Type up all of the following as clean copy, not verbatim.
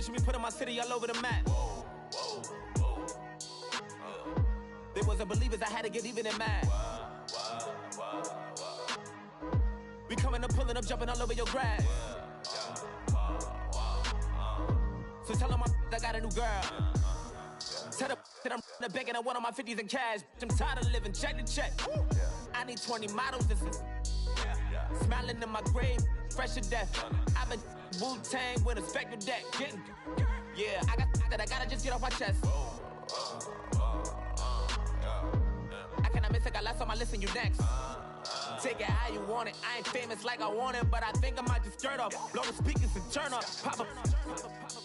Picture me putting my city all over the map. They wasn't believers, I had to get even and mad. We coming up, pulling up, jumping all over your grass. So tell them I got a new girl. Tell them that I'm the bank and I want all my 50s in cash. I'm tired of living check to check. I need 20 models. This is smiling in my grave, fresh to death. I've been Wu-Tang with a spectral deck. Yeah, I gotta just get off my chest. I cannot miss it, got last on my list and you next. Take it how you want it. I ain't famous like I want it, but I think I might just skirt off. Blow the speakers and turn up. Pop up.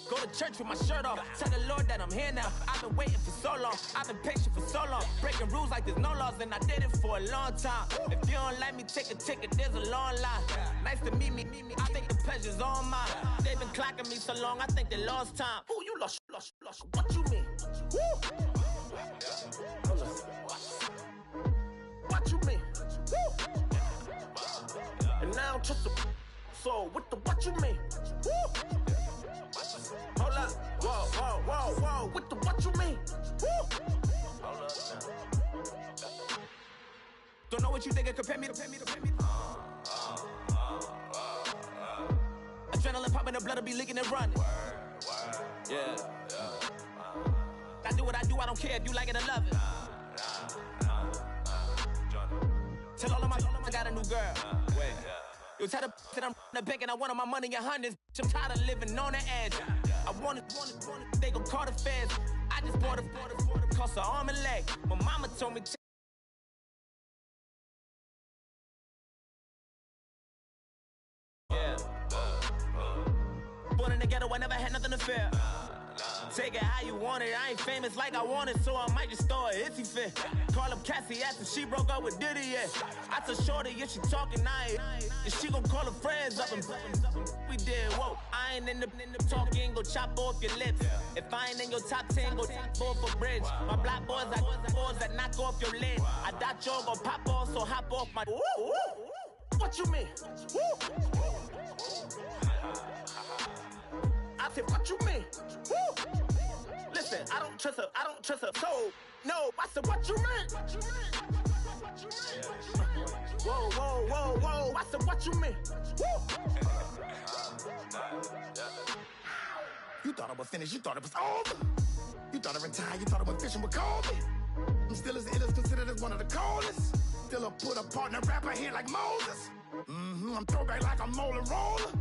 Go to church with my shirt off. Tell the Lord that I'm here now. I've been waiting for so long. I've been patient for so long. Breaking rules like there's no laws, and I did it for a long time. If you don't let me take a ticket, there's a long line. Nice to meet me. I think the pleasure's all mine. They've been clocking me so long, I think they lost time. Ooh, you lost. What you mean? Woo! What you mean? Woo! And now I don't trust the so what you mean? Woo! Hold up, whoa, with the what you mean? Woo! Hold up now. Don't know what you think, compare me to. Adrenaline popping, the blood will be leaking and running. Yeah. I do what I do, I don't care if you like it or love it. Tell all of my I got a new girl. Wait. You tell the that I'm the bank and I want all my money in hundreds. I'm tired of living on the edge. I want it, they gon' call the feds. I just bought a cost an arm and leg. My mama told me born in the ghetto, I never had nothing to fear. Take it how you want it, I ain't famous like I want it, so I might just throw a hissy fit. Call up Cassie after she broke up with Diddy, yeah. I told Shorty, if she talking, if she gon' call her friends up and we did, whoa. I ain't in the talking, go chop off your lips. If I ain't in your top 10, go top 4 for bridge. My black boys, I got boys that knock off your lid. I thought y'all gon' pop off, so hop off my. What you mean? I said, what you mean? Woo! Listen, I don't trust her, so, no, I said, what you mean? Whoa, I said, what you mean? Woo! You thought I was finished, you thought it was over. You thought I retired, you thought I went fishing with Kobe. I'm still as ill as considered as one of the coldest. Still a put a partner rapper here like Moses. I'm throwback like a molar roller.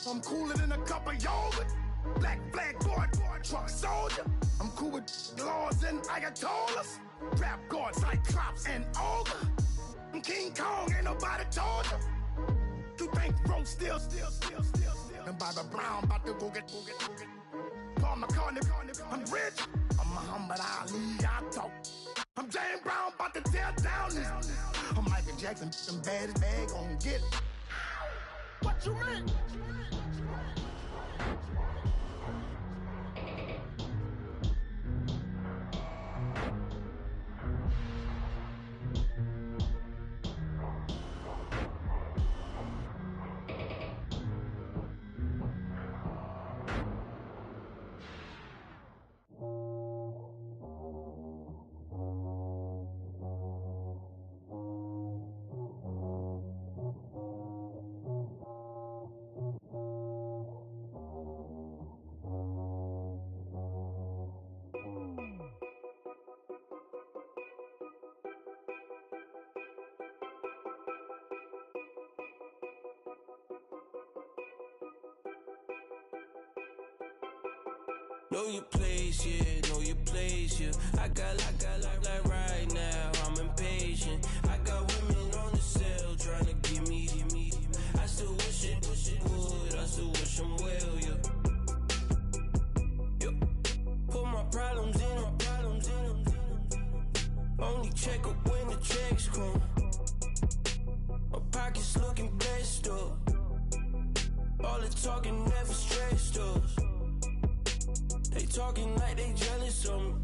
I'm cooler than a cup of yogurt. Black flag boy, truck soldier. I'm cool with laws and Ayatollahs. Rap gods like Cyclops and Ogre. I'm King Kong, ain't nobody told you. You think road still. And Bobby Brown about to go get. Paul McCartney, I'm rich. I'm Muhammad Ali, I talk. I'm James Brown, about to tear down this. I'm Michael Jackson, some bad as bad gon' get. What you mean? Know your place, yeah, know your place, yeah. I got like right now, I'm impatient. I got women on the cell trying to give me. I still wish it would, I still wish them well, yeah. Put my problems in. Only check up when the checks come. My pockets looking blessed up. All the talking never stressed us. They talking like they jealous of me.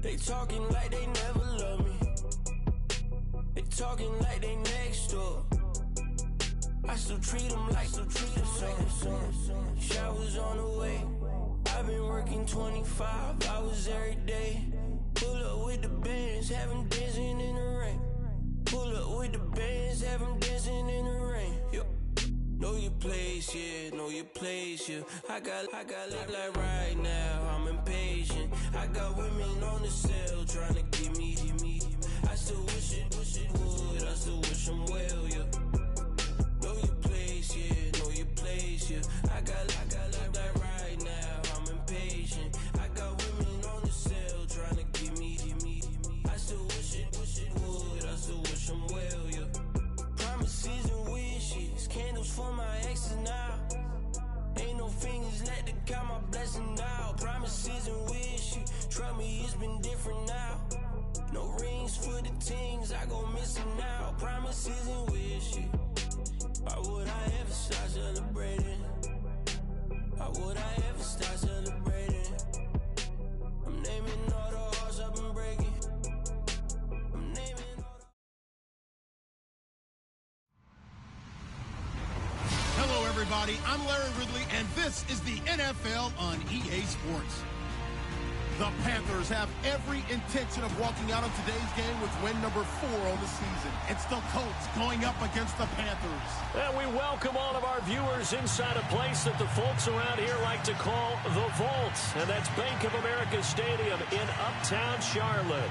They talking like they never love me. They talking like they next door. I still treat them like so. Showers on the way. I've been working 25 hours every day. Pull up with the bands, have them dancing in the rain. Pull up with the bands, have them dancing in the rain. Yo. Know your place, yeah, know your place, yeah. I got look like right now, I'm impatient. I got women on the cell trying to get me. I still wish it would, I still wish them well, yeah. Know your place, yeah, know your place, yeah. I got look like right now, I'm impatient. I got women on the cell trying to get me. I still wish it would, I still wish them well, yeah. Promises and wishes, candles for my exes now. Ain't no fingers let to count my blessing now. Promises and wishes, trust me, it's been different now. No rings for the teams, I go missing now. Promises and wishes, why would I ever start celebrating? Why would I ever start celebrating? I'm naming all the hearts I've been breaking. I'm naming all the... Hello, everybody. I'm Larry Ridley, and this is the NFL on EA Sports. The Panthers have every intention of walking out of today's game with win number 4 on the season. It's the Colts going up against the Panthers. And we welcome all of our viewers inside a place that the folks around here like to call the Vault. And that's Bank of America Stadium in Uptown Charlotte.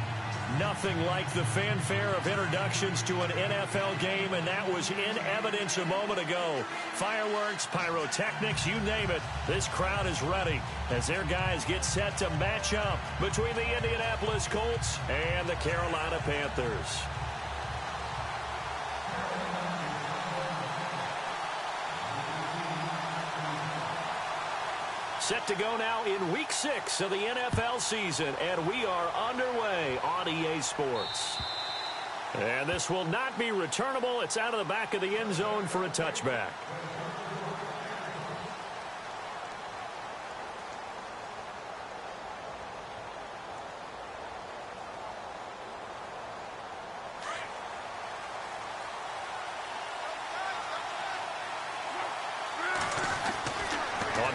Nothing like the fanfare of introductions to an NFL game, and that was in evidence a moment ago. Fireworks, pyrotechnics, you name it. This crowd is ready as their guys get set to match up between the Indianapolis Colts and the Carolina Panthers. Set to go now in Week 6 of the NFL season, and we are underway on EA Sports. And this will not be returnable. It's out of the back of the end zone for a touchback.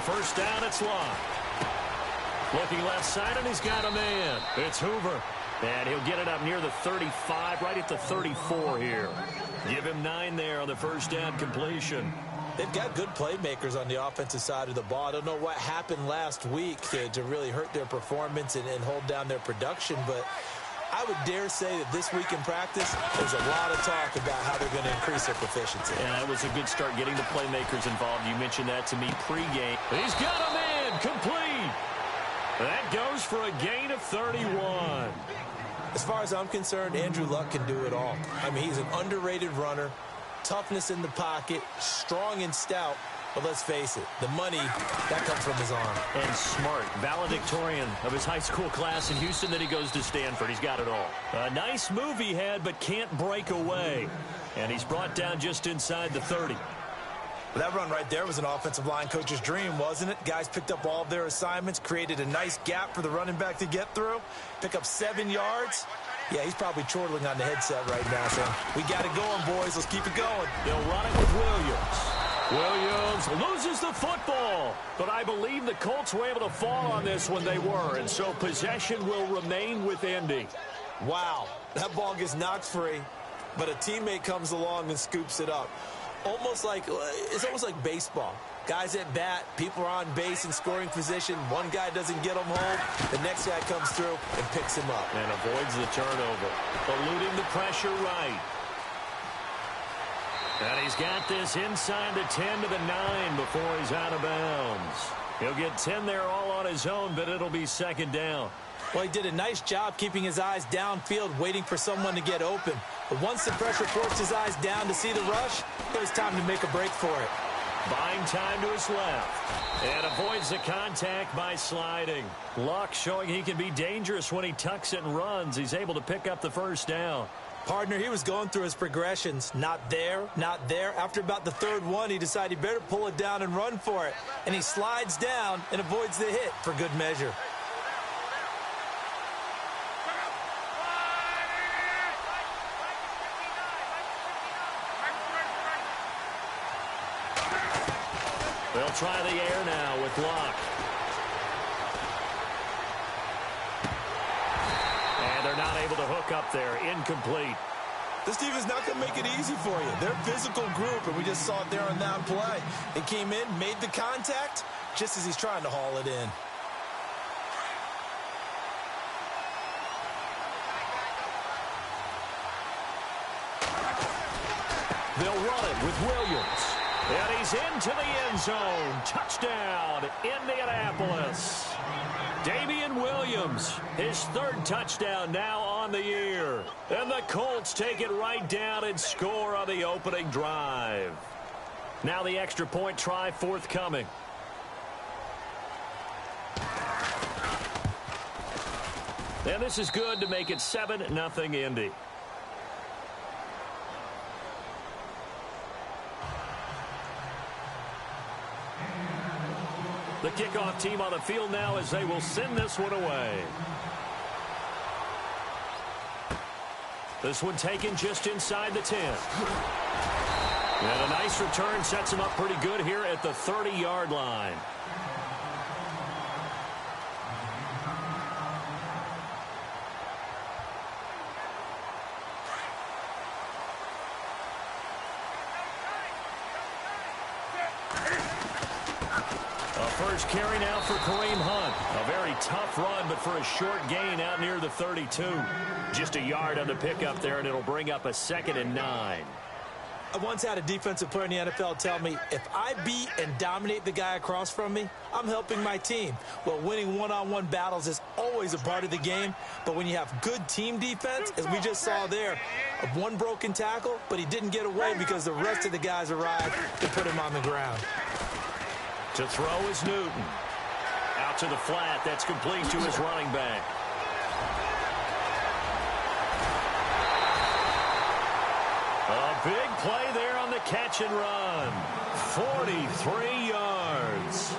First down, it's Locke. Looking left side, and he's got a man. It's Hoover. And he'll get it up near the 35, right at the 34 here. Give him 9 there on the first down completion. They've got good playmakers on the offensive side of the ball. I don't know what happened last week to really hurt their performance and hold down their production, but I would dare say that this week in practice, there's a lot of talk about how they're going to increase their proficiency. And that was a good start getting the playmakers involved. You mentioned that to me pregame. He's got a man, complete. That goes for a gain of 31. As far as I'm concerned, Andrew Luck can do it all. I mean, he's an underrated runner, toughness in the pocket, strong and stout. But let's face it, the money, that comes from his arm. And smart, valedictorian of his high school class in Houston. Then he goes to Stanford. He's got it all. A nice move he had, but can't break away. And he's brought down just inside the 30. That run right there was an offensive line coach's dream, wasn't it? Guys picked up all of their assignments, created a nice gap for the running back to get through, pick up 7 yards. Yeah, he's probably chortling on the headset right now, saying, we got it going, boys. Let's keep it going. They'll run it with Williams. Williams loses the football, but I believe the Colts were able to fall on this when they were, and so possession will remain with Indy. Wow, that ball gets knocked free, but a teammate comes along and scoops it up. It's almost like baseball. Guys at bat, people are on base in scoring position. One guy doesn't get them home. The next guy comes through and picks him up. And avoids the turnover, eluding the pressure right. And he's got this inside the 10 to the 9 before he's out of bounds. He'll get 10 there all on his own, but it'll be second down. Well, he did a nice job keeping his eyes downfield, waiting for someone to get open. But once the pressure forced his eyes down to see the rush, it was time to make a break for it. Buying time to his left. And avoids the contact by sliding. Luck showing he can be dangerous when he tucks it and runs. He's able to pick up the first down. Partner, he was going through his progressions. Not there, not there. After about the third one, he decided he better pull it down and run for it. And he slides down and avoids the hit for good measure. They'll try the air now with Locke. And they're not able to hook up there. Incomplete. This team is not going to make it easy for you. They're a physical group, and we just saw it there on that play. They came in, made the contact, just as he's trying to haul it in. They'll run it with Williams. And he's into the end zone. Touchdown, Indianapolis. Damian Williams, his third touchdown now on the year. And the Colts take it right down and score on the opening drive. Now the extra point try forthcoming. And this is good to make it 7-0 Indy. The kickoff team on the field now as they will send this one away. This one taken just inside the 10. And a nice return sets him up pretty good here at the 30-yard line. First carry now for Kareem Hunt. A very tough run, but for a short gain out near the 32. Just a yard on the pickup there, and it'll bring up a 2nd and 9. I once had a defensive player in the NFL tell me, if I beat and dominate the guy across from me, I'm helping my team. Well, winning one-on-one battles is always a part of the game, but when you have good team defense, as we just saw there, one broken tackle, but he didn't get away because the rest of the guys arrived to put him on the ground. To throw is Newton. Out to the flat. That's complete to his running back. A big play there on the catch and run. 43 yards.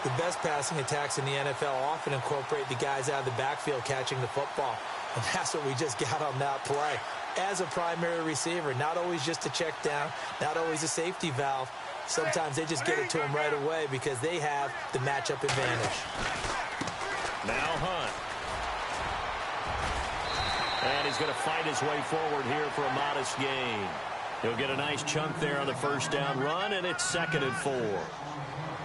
The best passing attacks in the NFL often incorporate the guys out of the backfield catching the football. And that's what we just got on that play. As a primary receiver, not always just a check down, not always a safety valve. Sometimes they just get it to him right away because they have the matchup advantage. Now Hunt. And he's going to fight his way forward here for a modest gain. He'll get a nice chunk there on the first down run, and it's 2nd and 4.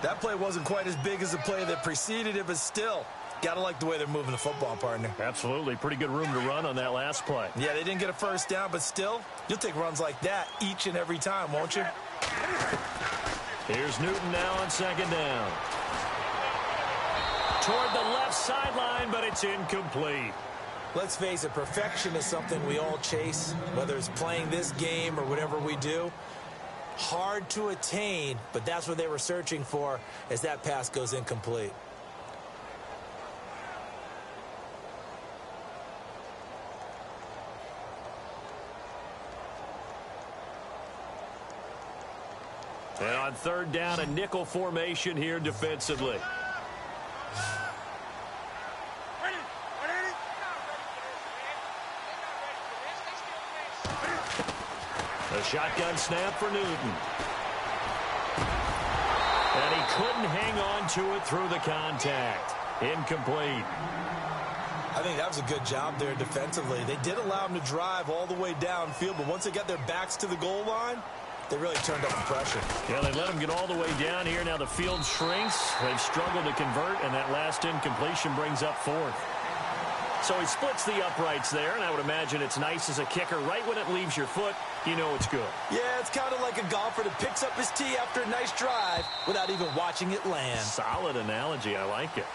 That play wasn't quite as big as the play that preceded it, but still, got to like the way they're moving the football, partner. Absolutely. Pretty good room to run on that last play. Yeah, they didn't get a first down, but still, you'll take runs like that each and every time, won't you? Here's Newton now on 2nd down. Toward the left sideline, but it's incomplete. Let's face it, perfection is something we all chase, whether it's playing this game or whatever we do. Hard to attain, but that's what they were searching for as that pass goes incomplete. And on 3rd down, a nickel formation here defensively. A shotgun snap for Newton. And he couldn't hang on to it through the contact. Incomplete. I think that was a good job there defensively. They did allow him to drive all the way downfield, but once they got their backs to the goal line, they really turned up the pressure. Yeah, they let him get all the way down here. Now the field shrinks. They've struggled to convert, and that last incompletion brings up 4th. So he splits the uprights there, and I would imagine it's nice as a kicker. Right when it leaves your foot, you know it's good. Yeah, it's kind of like a golfer that picks up his tee after a nice drive without even watching it land. Solid analogy. I like it.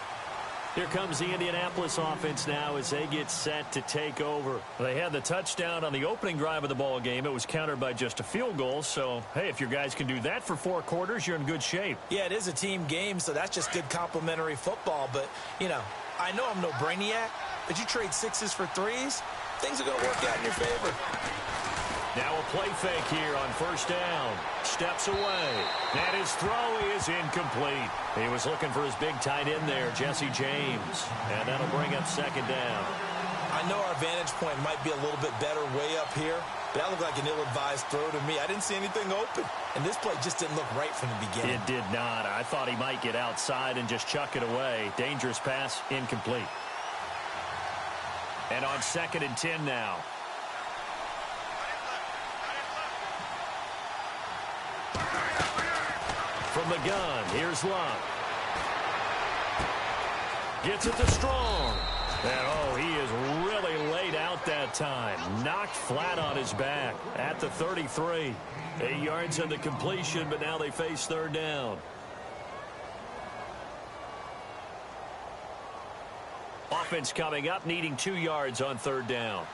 Here comes the Indianapolis offense now as they get set to take over. They had the touchdown on the opening drive of the ball game. It was countered by just a field goal. So, hey, if your guys can do that for 4 quarters, you're in good shape. Yeah, it is a team game, so that's just good complimentary football. But, you know, I know I'm no brainiac, but you trade 6s for 3s, things are going to work out in your favor. Now a play fake here on 1st down. Steps away. And his throw is incomplete. He was looking for his big tight end there, Jesse James. And that'll bring up 2nd down. I know our vantage point might be a little bit better way up here, But that looked like an ill-advised throw to me. I didn't see anything open. And this play just didn't look right from the beginning. It did not. I thought he might get outside and just chuck it away. Dangerous pass, incomplete. And on 2nd and 10 now. From the gun, here's Luck. Gets it to Strong. And, oh, he is really laid out that time. Knocked flat on his back at the 33. 8 yards on the completion, but now they face 3rd down. Offense coming up, needing 2 yards on 3rd down.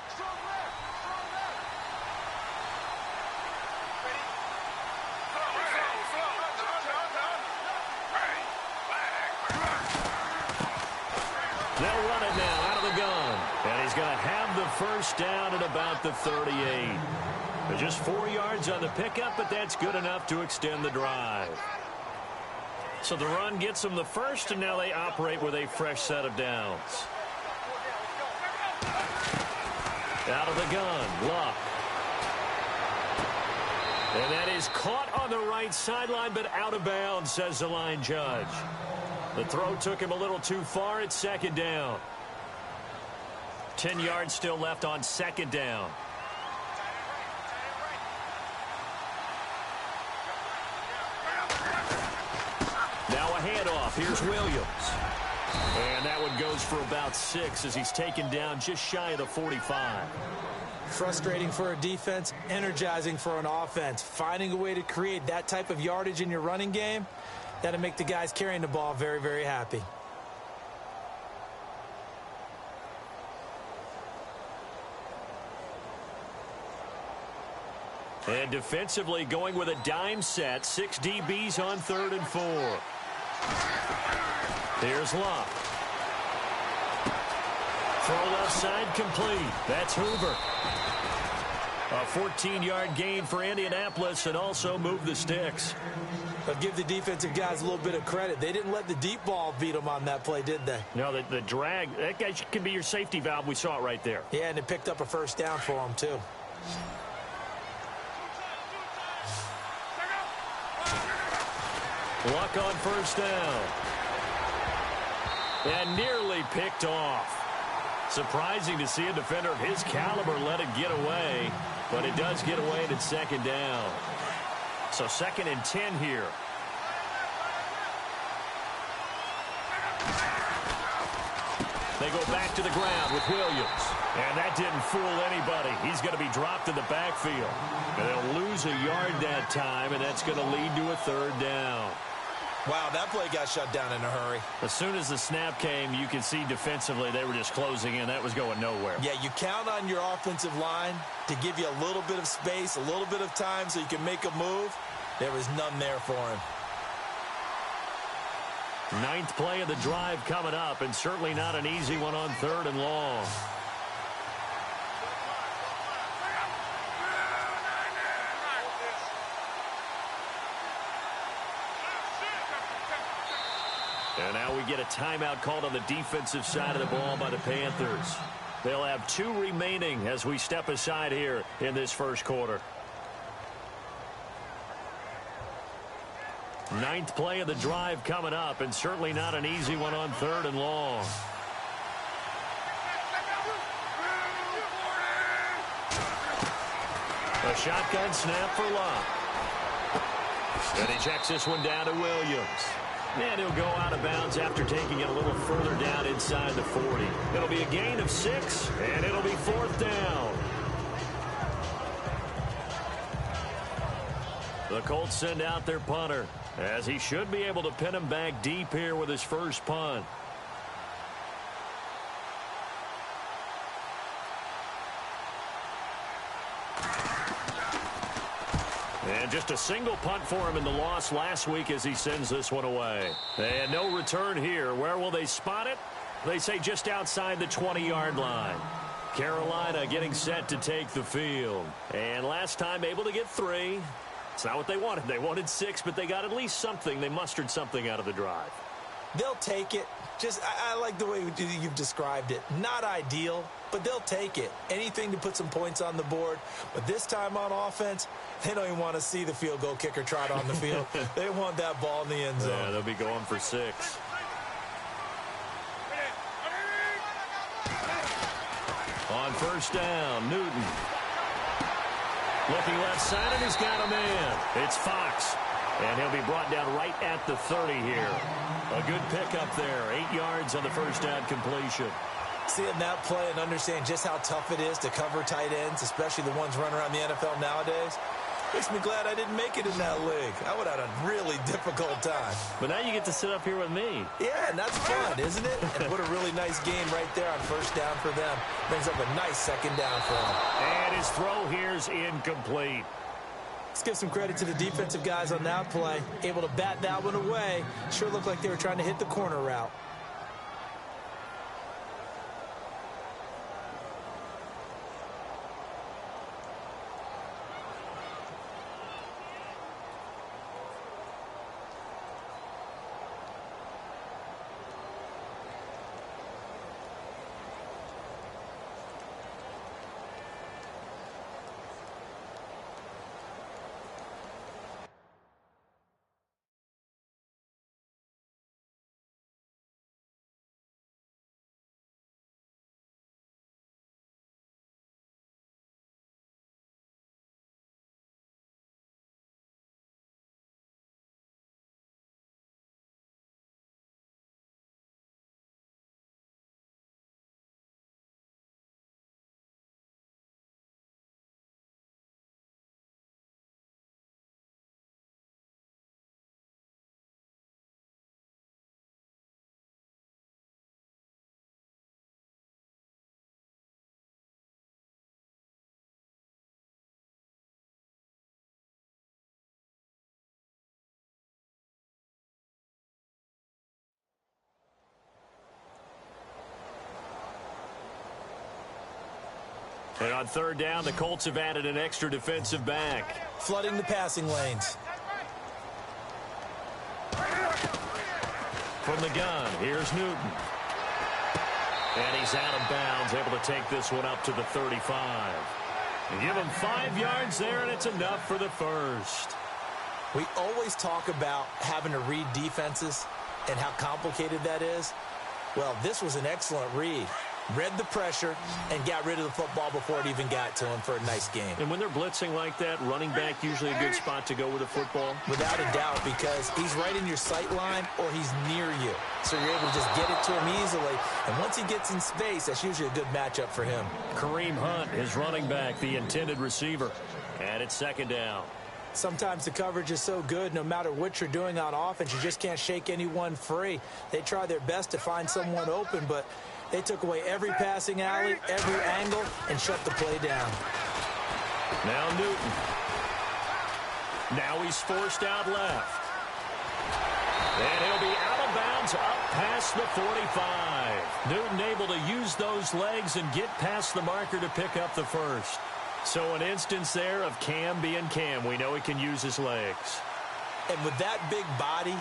They'll run it now out of the gun. And he's going to have the 1st down at about the 38. Just 4 yards on the pickup, but that's good enough to extend the drive. So the run gets them the 1st, and now they operate with a fresh set of downs. Out of the gun, Luck. And that is caught on the right sideline, but out of bounds, says the line judge. The throw took him a little too far. It's 2nd down. 10 yards still left on 2nd down. Now a handoff. Here's Williams. And that one goes for about 6 as he's taken down just shy of the 45. Frustrating for a defense, energizing for an offense. Finding a way to create that type of yardage in your running game, that'll make the guys carrying the ball very, very happy. And defensively going with a dime set. 6 DBs on 3rd and 4. Here's Luck. Throw left side complete. That's Hoover. A 14-yard gain for Indianapolis and also move the sticks. But give the defensive guys a little bit of credit. They didn't let the deep ball beat them on that play, did they? No, the drag, that guy can be your safety valve. We saw it right there. Yeah, and it picked up a 1st down for them, too. Luck on 1st down. And nearly picked off. Surprising to see a defender of his caliber let it get away, but it does get away and it's 2nd down. So 2nd and 10 here. They go back to the ground with Williams. And that didn't fool anybody. He's going to be dropped in the backfield. And they'll lose a yard that time, and that's going to lead to a 3rd down. Wow, that play got shut down in a hurry. As soon as the snap came, you could see defensively they were just closing in. That was going nowhere. Yeah, you count on your offensive line to give you a little bit of space, a little bit of time so you can make a move. There was none there for him. 9th play of the drive coming up, and certainly not an easy one on 3rd and long. And now we get a timeout called on the defensive side of the ball by the Panthers. They'll have 2 remaining as we step aside here in this 1st quarter. 9th play of the drive coming up, and certainly not an easy one on 3rd and long. A shotgun snap for Luck. And he checks this one down to Williams. And he'll go out of bounds after taking it a little further down inside the 40. It'll be a gain of 6, and it'll be 4th down. The Colts send out their punter, as he should be able to pin him back deep here with his first punt. And just a single punt for him in the loss last week as he sends this one away. And no return here. Where will they spot it? They say just outside the 20-yard line. Carolina getting set to take the field. And last time able to get 3. It's not what they wanted. They wanted 6, but they got at least something. They mustered something out of the drive. They'll take it. I like the way you've described it. Not ideal, but they'll take it. Anything to put some points on the board. But this time on offense, they don't even want to see the field goal kicker trot on the field. They want that ball in the end zone. Yeah, they'll be going for 6. On first down, Newton. Looking left side, and he's got a man. It's Fox. And he'll be brought down right at the 30 here. A good pickup there. 8 yards on the first down completion. Seeing that play and understand just how tough it is to cover tight ends, especially the ones running around the NFL nowadays, makes me glad I didn't make it in that league. I would have had a really difficult time. But now you get to sit up here with me. Yeah, and that's fun, isn't it? And what a really nice game right there on first down for them. Brings up a nice second down for them. And his throw here's incomplete. Let's give some credit to the defensive guys on that play. Able to bat that one away. Sure looked like they were trying to hit the corner route. And on third down, the Colts have added an extra defensive back. Flooding the passing lanes. From the gun, here's Newton. And he's out of bounds, able to take this one up to the 35. And give him 5 yards there, and it's enough for the first. We always talk about having to read defenses and how complicated that is. Well, this was an excellent read. Read the pressure and got rid of the football before it even got to him for a nice game. And when they're blitzing like that, running back usually a good spot to go with the football? Without a doubt, because he's right in your sight line or he's near you. So you're able to just get it to him easily. And once he gets in space, that's usually a good matchup for him. Kareem Hunt, his running back, the intended receiver. And it's second down. Sometimes the coverage is so good, no matter what you're doing on offense, you just can't shake anyone free. They try their best to find someone open, but they took away every passing alley, every angle, and shut the play down. Now Newton. Now he's forced out left. And he'll be out of bounds up past the 45. Newton able to use those legs and get past the marker to pick up the first. So an instance there of Cam being Cam. We know he can use his legs. And with that big body,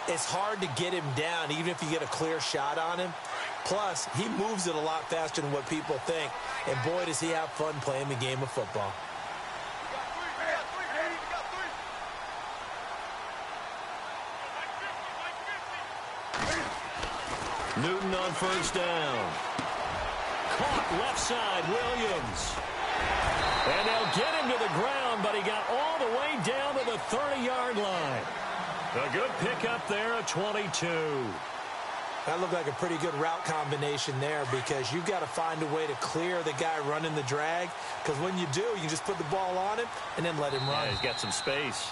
it's hard to get him down, even if you get a clear shot on him. Plus, he moves it a lot faster than what people think. And boy, does he have fun playing the game of football. Newton on first down. Caught left side, Williams. And they'll get him to the ground, but he got all the way down to the 30-yard line. A good pickup there, a 22. That looked like a pretty good route combination there because you've got to find a way to clear the guy running the drag, because when you do, you just put the ball on him and then let him run. Yeah, he's got some space.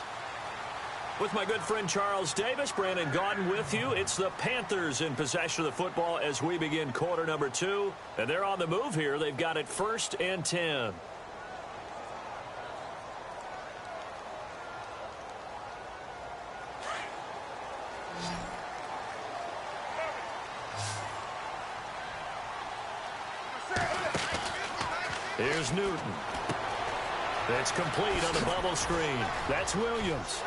With my good friend Charles Davis, Brandon Gaudin with you. It's the Panthers in possession of the football as we begin quarter number 2. And they're on the move here. They've got it 1st and 10. Here's Newton. That's complete on the bubble screen. That's Williams.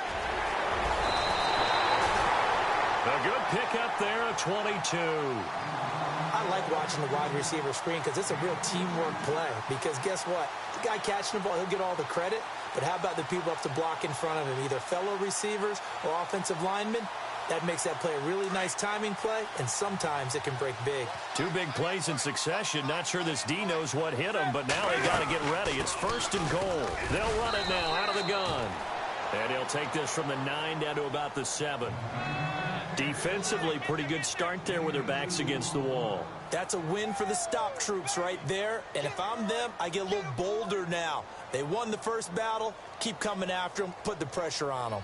A good pickup there, a 22. I like watching the wide receiver screen because it's a real teamwork play. Because guess what? The guy catching the ball, he'll get all the credit. But how about the people up to block in front of him, either fellow receivers or offensive linemen? That makes that play a really nice timing play, and sometimes it can break big. 2 big plays in succession. Not sure this D knows what hit him, but now they got to get ready. It's 1st and goal. They'll run it now out of the gun. And he'll take this from the 9 down to about the 7. Defensively, pretty good start there with their backs against the wall. That's a win for the stop troops right there. And if I'm them, I get a little bolder now. They won the first battle. Keep coming after them. Put the pressure on them.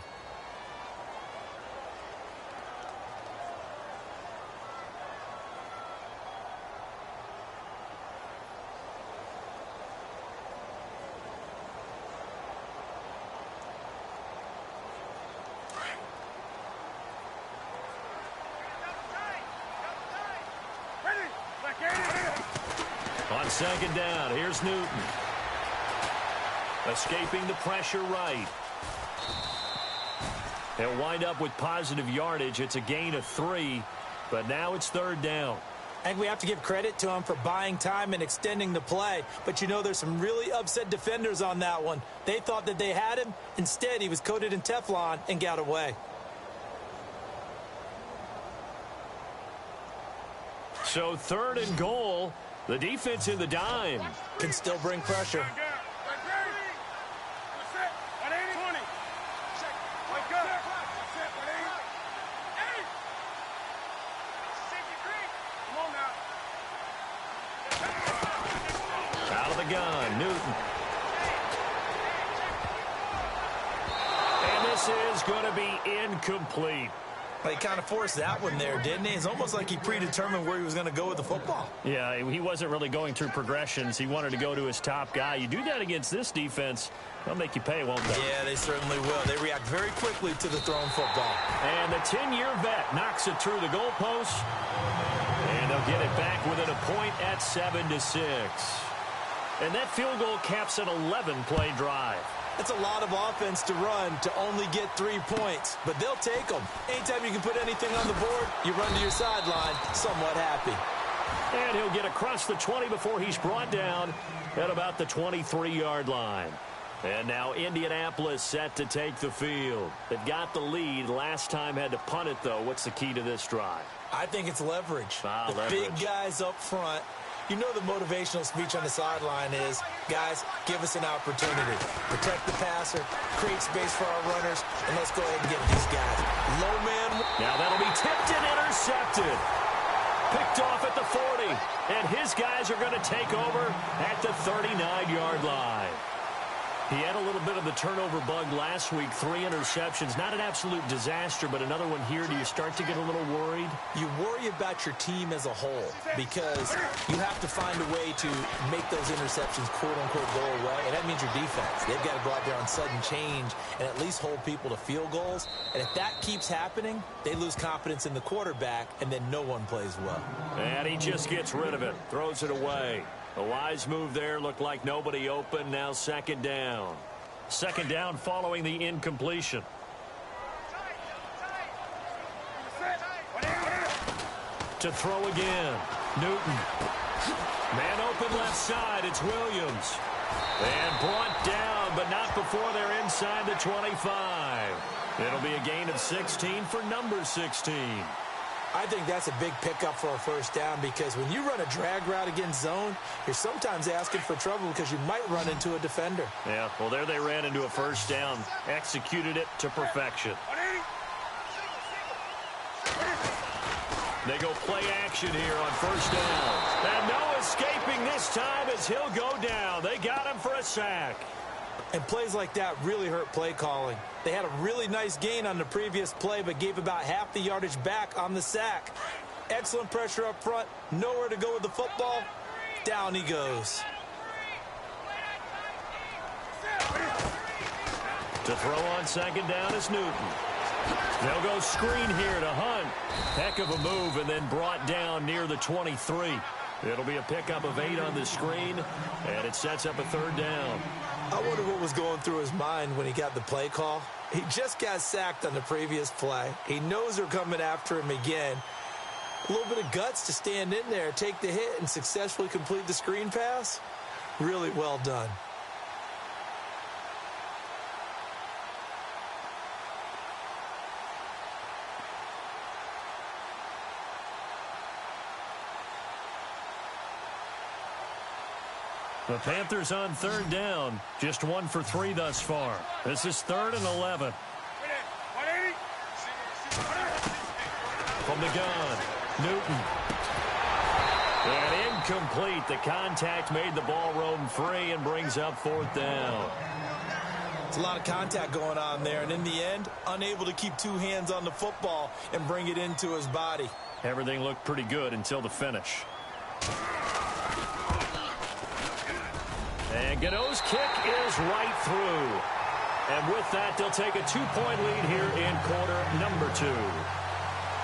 On 2nd down, here's Newton. Escaping the pressure right. They'll wind up with positive yardage. It's a gain of 3, but now it's 3rd down. And we have to give credit to him for buying time and extending the play. But you know, there's some really upset defenders on that one. They thought that they had him. Instead, he was coated in Teflon and got away. So 3rd and goal. The defense in the dime. Can still bring pressure. Out of the gun, Newton. And this is going to be incomplete. He kind of forced that one there, didn't he? It's almost like he predetermined where he was going to go with the football. Yeah, he wasn't really going through progressions. He wanted to go to his top guy. You do that against this defense, they'll make you pay, won't they? Yeah, they certainly will. They react very quickly to the thrown football. And the 10-year vet knocks it through the goalpost. And they'll get it back within a point at 7-6. And that field goal caps an 11-play drive. That's a lot of offense to run to only get 3 points, but they'll take them. Anytime you can put anything on the board, you run to your sideline somewhat happy. And he'll get across the 20 before he's brought down at about the 23-yard line. And now Indianapolis set to take the field. They've got the lead. Last time had to punt it, though. What's the key to this drive? I think it's leverage. The big guys up front. You know the motivational speech on the sideline is, guys, give us an opportunity. Protect the passer, create space for our runners, and let's go ahead and get these guys. Low man. Now that'll be tipped and intercepted. Picked off at the 40, and his guys are going to take over at the 39-yard line. He had a little bit of the turnover bug last week, 3 interceptions. Not an absolute disaster, but another one here. Do you start to get a little worried? You worry about your team as a whole because you have to find a way to make those interceptions, quote-unquote, go away, and that means your defense. They've got to go out there on sudden change and at least hold people to field goals. And if that keeps happening, they lose confidence in the quarterback, and then no one plays well. And he just gets rid of it, throws it away. A wise move there. Looked like nobody open. Now 2nd down. 2nd down following the incompletion. To throw again. Newton. Man open left side. It's Williams. And brought down, but not before they're inside the 25. It'll be a gain of 16 for number 16. I think that's a big pickup for a 1st down because when you run a drag route against zone, you're sometimes asking for trouble because you might run into a defender. Yeah, well, there they ran into a 1st down, executed it to perfection. They go play action here on 1st down. And no escaping this time as he'll go down. They got him for a sack. And plays like that really hurt play calling. They had a really nice gain on the previous play, but gave about half the yardage back on the sack. Excellent pressure up front. Nowhere to go with the football. Down he goes. To throw on 2nd down is Newton. They'll go screen here to Hunt. Heck of a move, and then brought down near the 23. It'll be a pickup of 8 on the screen, and it sets up a 3rd down. I wonder what was going through his mind when he got the play call. He just got sacked on the previous play. He knows they're coming after him again. A little bit of guts to stand in there, take the hit, and successfully complete the screen pass. Really well done. The Panthers on third down. Just 1 for 3 thus far. This is 3rd and 11. From the gun, Newton. And incomplete. The contact made the ball roam free and brings up 4th down. It's a lot of contact going on there, and in the end, unable to keep 2 hands on the football and bring it into his body. Everything looked pretty good until the finish. And Gano's kick is right through. And with that, they'll take a 2-point lead here in quarter number 2.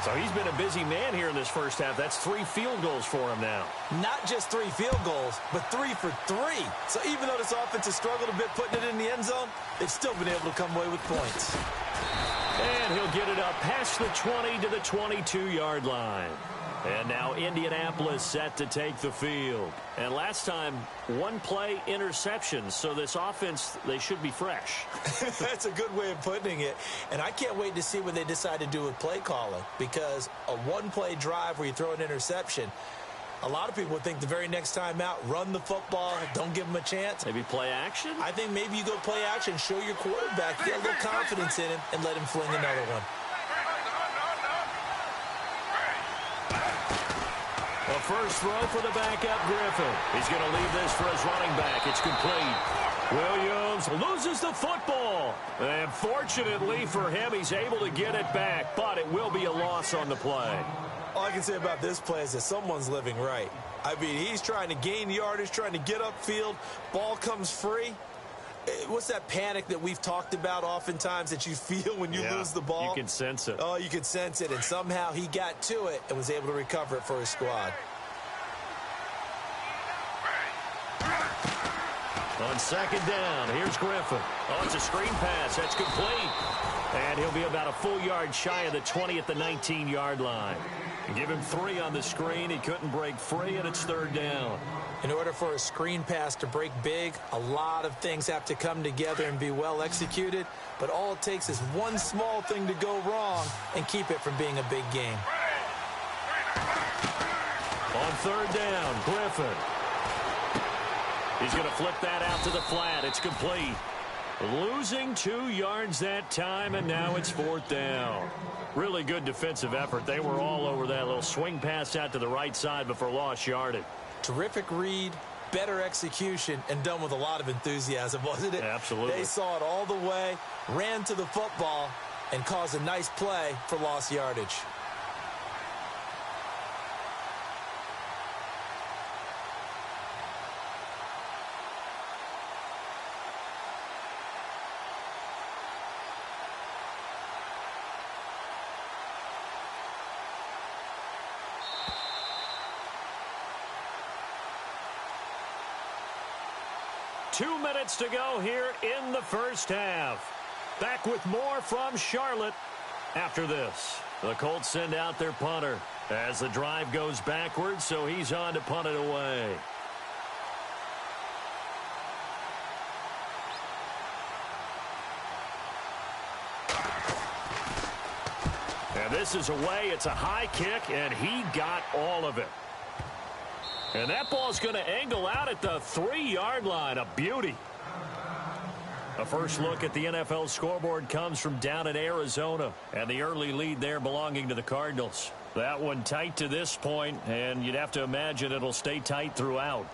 So he's been a busy man here in this first half. That's 3 field goals for him now. Not just 3 field goals, but 3 for 3. So even though this offense has struggled a bit putting it in the end zone, they've still been able to come away with points. And he'll get it up past the 20 to the 22-yard line. And now Indianapolis set to take the field. And last time, 1 play interception. So this offense, they should be fresh. That's a good way of putting it. And I can't wait to see what they decide to do with play calling. Because a 1-play drive where you throw an interception, a lot of people would think the very next time out, run the football, don't give them a chance. Maybe play action? I think maybe you go play action, show your quarterback, get a little confidence in him, and let him fling another one. The first throw for the backup Griffin. He's going to leave this for his running back. It's complete. Williams loses the football. And fortunately for him, he's able to get it back. But it will be a loss on the play. All I can say about this play is that someone's living right. I mean, he's trying to gain yardage, trying to get upfield. Ball comes free. What's that panic that we've talked about oftentimes that you feel when you lose the ball? You can sense it. Oh, you can sense it. And somehow he got to it and was able to recover it for his squad. On 2nd down, here's Griffin. Oh, it's a screen pass. That's complete. And he'll be about a full yard shy of the 20 at the 19-yard line. Give him 3 on the screen. He couldn't break free, and it's 3rd down. In order for a screen pass to break big, a lot of things have to come together and be well executed. But all it takes is one small thing to go wrong and keep it from being a big game. On 3rd down, Griffin. He's going to flip that out to the flat. It's complete. Losing 2 yards that time, and now it's 4th down. Really good defensive effort. They were all over that little swing pass out to the right side before lost yardage. Terrific read, better execution, and done with a lot of enthusiasm, wasn't it? Absolutely. They saw it all the way, ran to the football, and caused a nice play for lost yardage. Two minutes to go here in the first half. Back with more from Charlotte after this. The Colts send out their punter as the drive goes backwards, so he's on to punt it away. And this is away. It's a high kick, and he got all of it. And that ball's going to angle out at the 3-yard line. A beauty. A first look at the NFL scoreboard comes from down in Arizona. And the early lead there belonging to the Cardinals. That one tight to this point, and you'd have to imagine it'll stay tight throughout.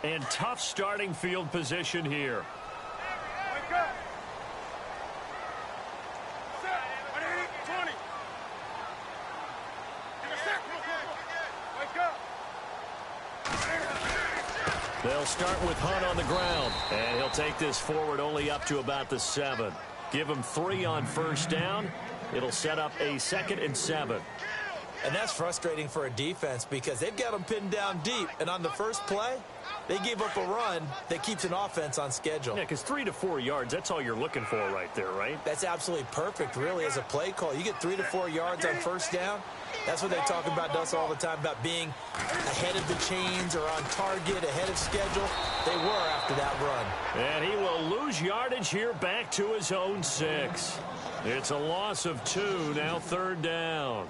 And tough starting field position here. They'll start with Hunt on the ground, and he'll take this forward only up to about the 7. Give him 3 on first down. It'll set up a 2nd and 7. And that's frustrating for a defense because they've got them pinned down deep. And on the first play, they gave up a run that keeps an offense on schedule. Yeah, because 3 to 4 yards, that's all you're looking for right there, right? That's absolutely perfect, really, as a play call. You get 3 to 4 yards on first down. That's what they talk about to us all the time, about being ahead of the chains or on target, ahead of schedule. They were after that run. And he will lose yardage here back to his own 6. It's a loss of 2, now 3rd down.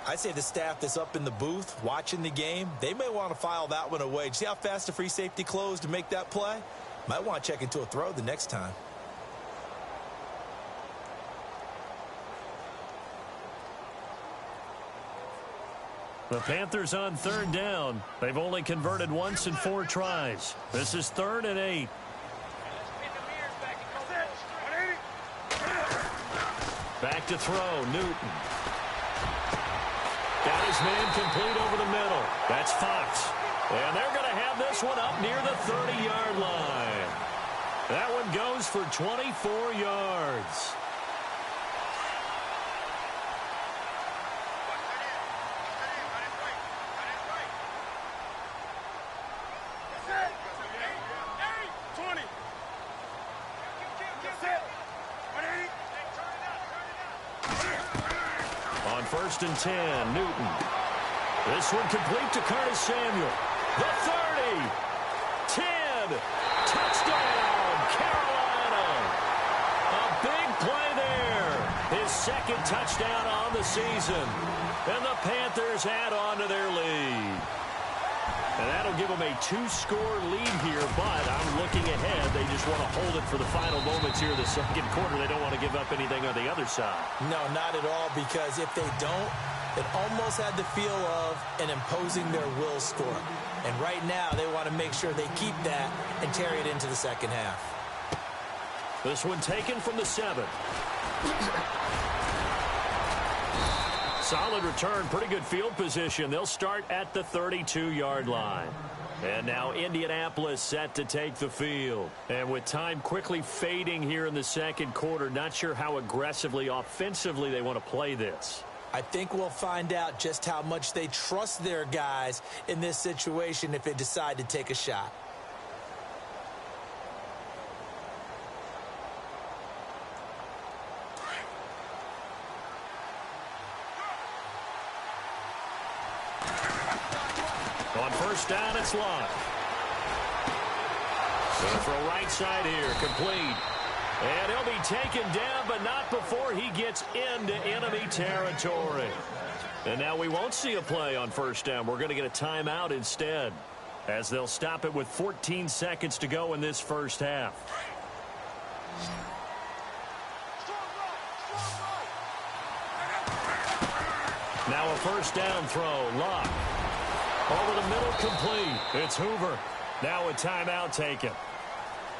I say the staff that's up in the booth watching the game, they may want to file that one away. See how fast the free safety closed to make that play? Might want to check into a throw the next time. The Panthers on 3rd down. They've only converted once in 4 tries. This is 3rd and 8. Back to throw, Newton. Got his man complete over the middle. That's Fox. And they're going to have this one up near the 30-yard line. That one goes for 24 yards. On 1st and 10, Newton. This one complete to Curtis Samuel. The 30, 10, touchdown, Carolina. A big play there. His 2nd touchdown on the season. And the Panthers add on to their lead. And that'll give them a 2-score lead here, but I'm looking ahead. They just want to hold it for the final moments here in the 2nd quarter. They don't want to give up anything on the other side. No, not at all, because if they don't, it almost had the feel of an imposing their will score. And right now, they want to make sure they keep that and carry it into the 2nd half. This one taken from the 7. Solid return, pretty good field position. They'll start at the 32-yard line. And now Indianapolis set to take the field. And with time quickly fading here in the 2nd quarter, not sure how aggressively, offensively they want to play this. I think we'll find out just how much they trust their guys in this situation if they decide to take a shot. On 1st down, it's Locke. Going for a right side here, complete. And he'll be taken down, but not before he gets into enemy territory. And now we won't see a play on 1st down. We're going to get a timeout instead, as they'll stop it with 14 seconds to go in this 1st half. Now a 1st down throw, Locke. Over the middle, complete. It's Hoover. Now a timeout taken.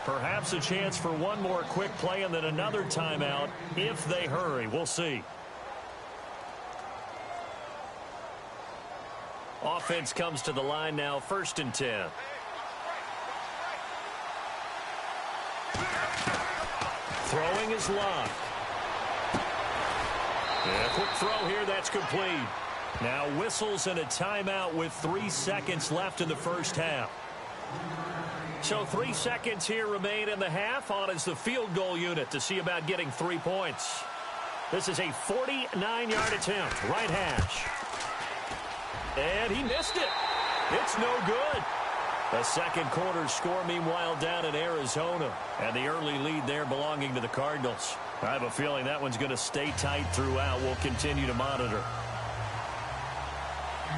Perhaps a chance for one more quick play and then another timeout if they hurry. We'll see. Offense comes to the line now, 1st and 10. Throwing is Locke. Yeah, quick throw here, that's complete. Now whistles and a timeout with 3 seconds left in the 1st half. So 3 seconds here remain in the half. On is the field goal unit to see about getting 3 points. This is a 49-yard attempt, right hash. And he missed it. It's no good. The 2nd quarter score, meanwhile, down in Arizona. And the early lead there belonging to the Cardinals. I have a feeling that one's going to stay tight throughout. We'll continue to monitor.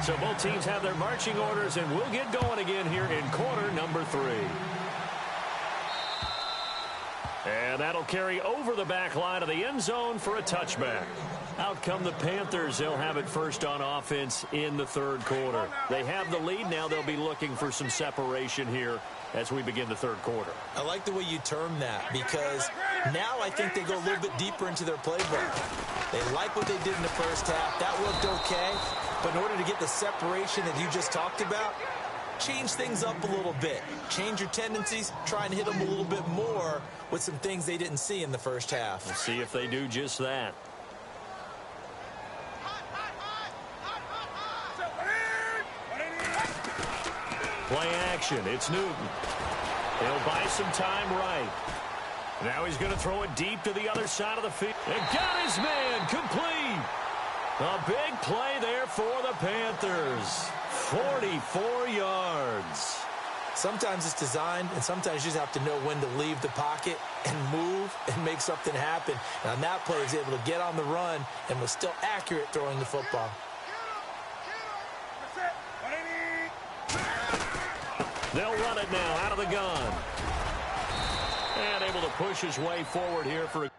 So both teams have their marching orders, and we'll get going again here in quarter number 3. And that'll carry over the back line of the end zone for a touchback. Out come the Panthers. They'll have it first on offense in the 3rd quarter. They have the lead now. They'll be looking for some separation here as we begin the 3rd quarter. I like the way you term that, because Now I think they go a little bit deeper into their playbook. They like what they did in the first half. That looked okay. But in order to get the separation that you just talked about, change things up a little bit. Change your tendencies. Try and hit them a little bit more with some things they didn't see in the first half. We'll see if they do just that. Play action. It's Newton. He'll buy some time right. Now he's going to throw it deep to the other side of the field. And got his man complete. A big play there for the Panthers. 44 yards. Sometimes it's designed, and sometimes you just have to know when to leave the pocket and move and make something happen. And on that play, he was able to get on the run and was still accurate throwing the football. They'll run it now out of the gun. And able to push his way forward here for a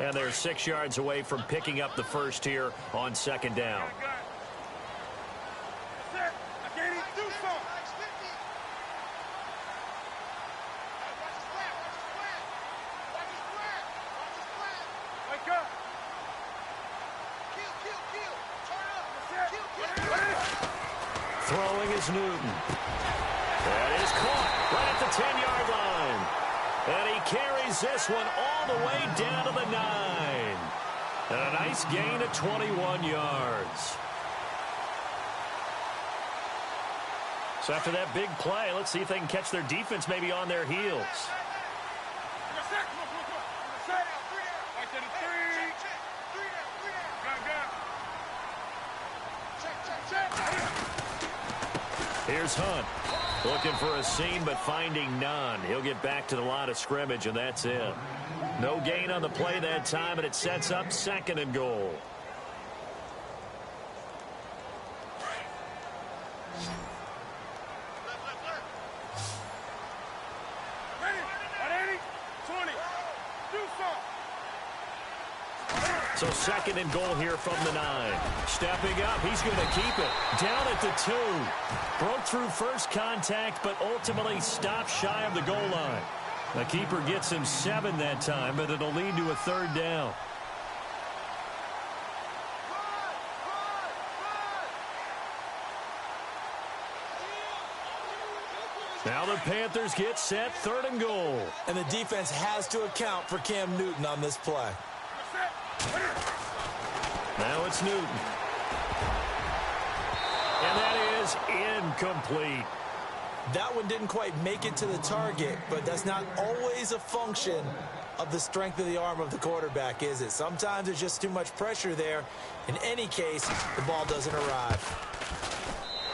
and they're 6 yards away from picking up the first here on second down. Throwing is Newton. That is caught right at the 10-yard line. And he carries this one all the way down to the 9. And a nice gain of 21 yards. So after that big play, let's see if they can catch their defense maybe on their heels. Here's Hunt. Looking for a seam, but finding none. He'll get back to the line of scrimmage, and that's it. No gain on the play that time, and it sets up second and goal. So second and goal here from the 9. Stepping up, he's going to keep it. Down at the 2. Broke through first contact, but ultimately stopped shy of the goal line. The keeper gets him 7 that time, but it'll lead to a third down. Now the Panthers get set, third and goal. And the defense has to account for Cam Newton on this play. Now it's Newton. And that is incomplete. That one didn't quite make it to the target, but that's not always a function of the strength of the arm of the quarterback, is it? Sometimes there's just too much pressure there. In any case, the ball doesn't arrive.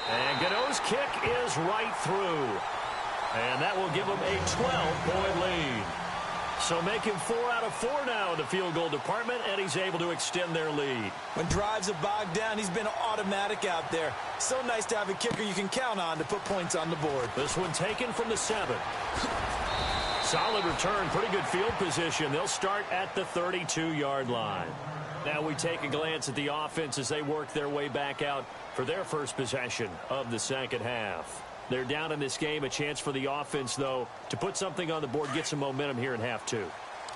And Godot's kick is right through. And that will give him a 12-point lead. So making 4 out of 4 now in the field goal department, and he's able to extend their lead. When drives have bogged down, he's been automatic out there. So nice to have a kicker you can count on to put points on the board. This one taken from the 7. Solid return, pretty good field position. They'll start at the 32-yard line. Now we take a glance at the offense as they work their way back out for their first possession of the second half. They're down in this game. A chance for the offense, though, to put something on the board, get some momentum here in half 2.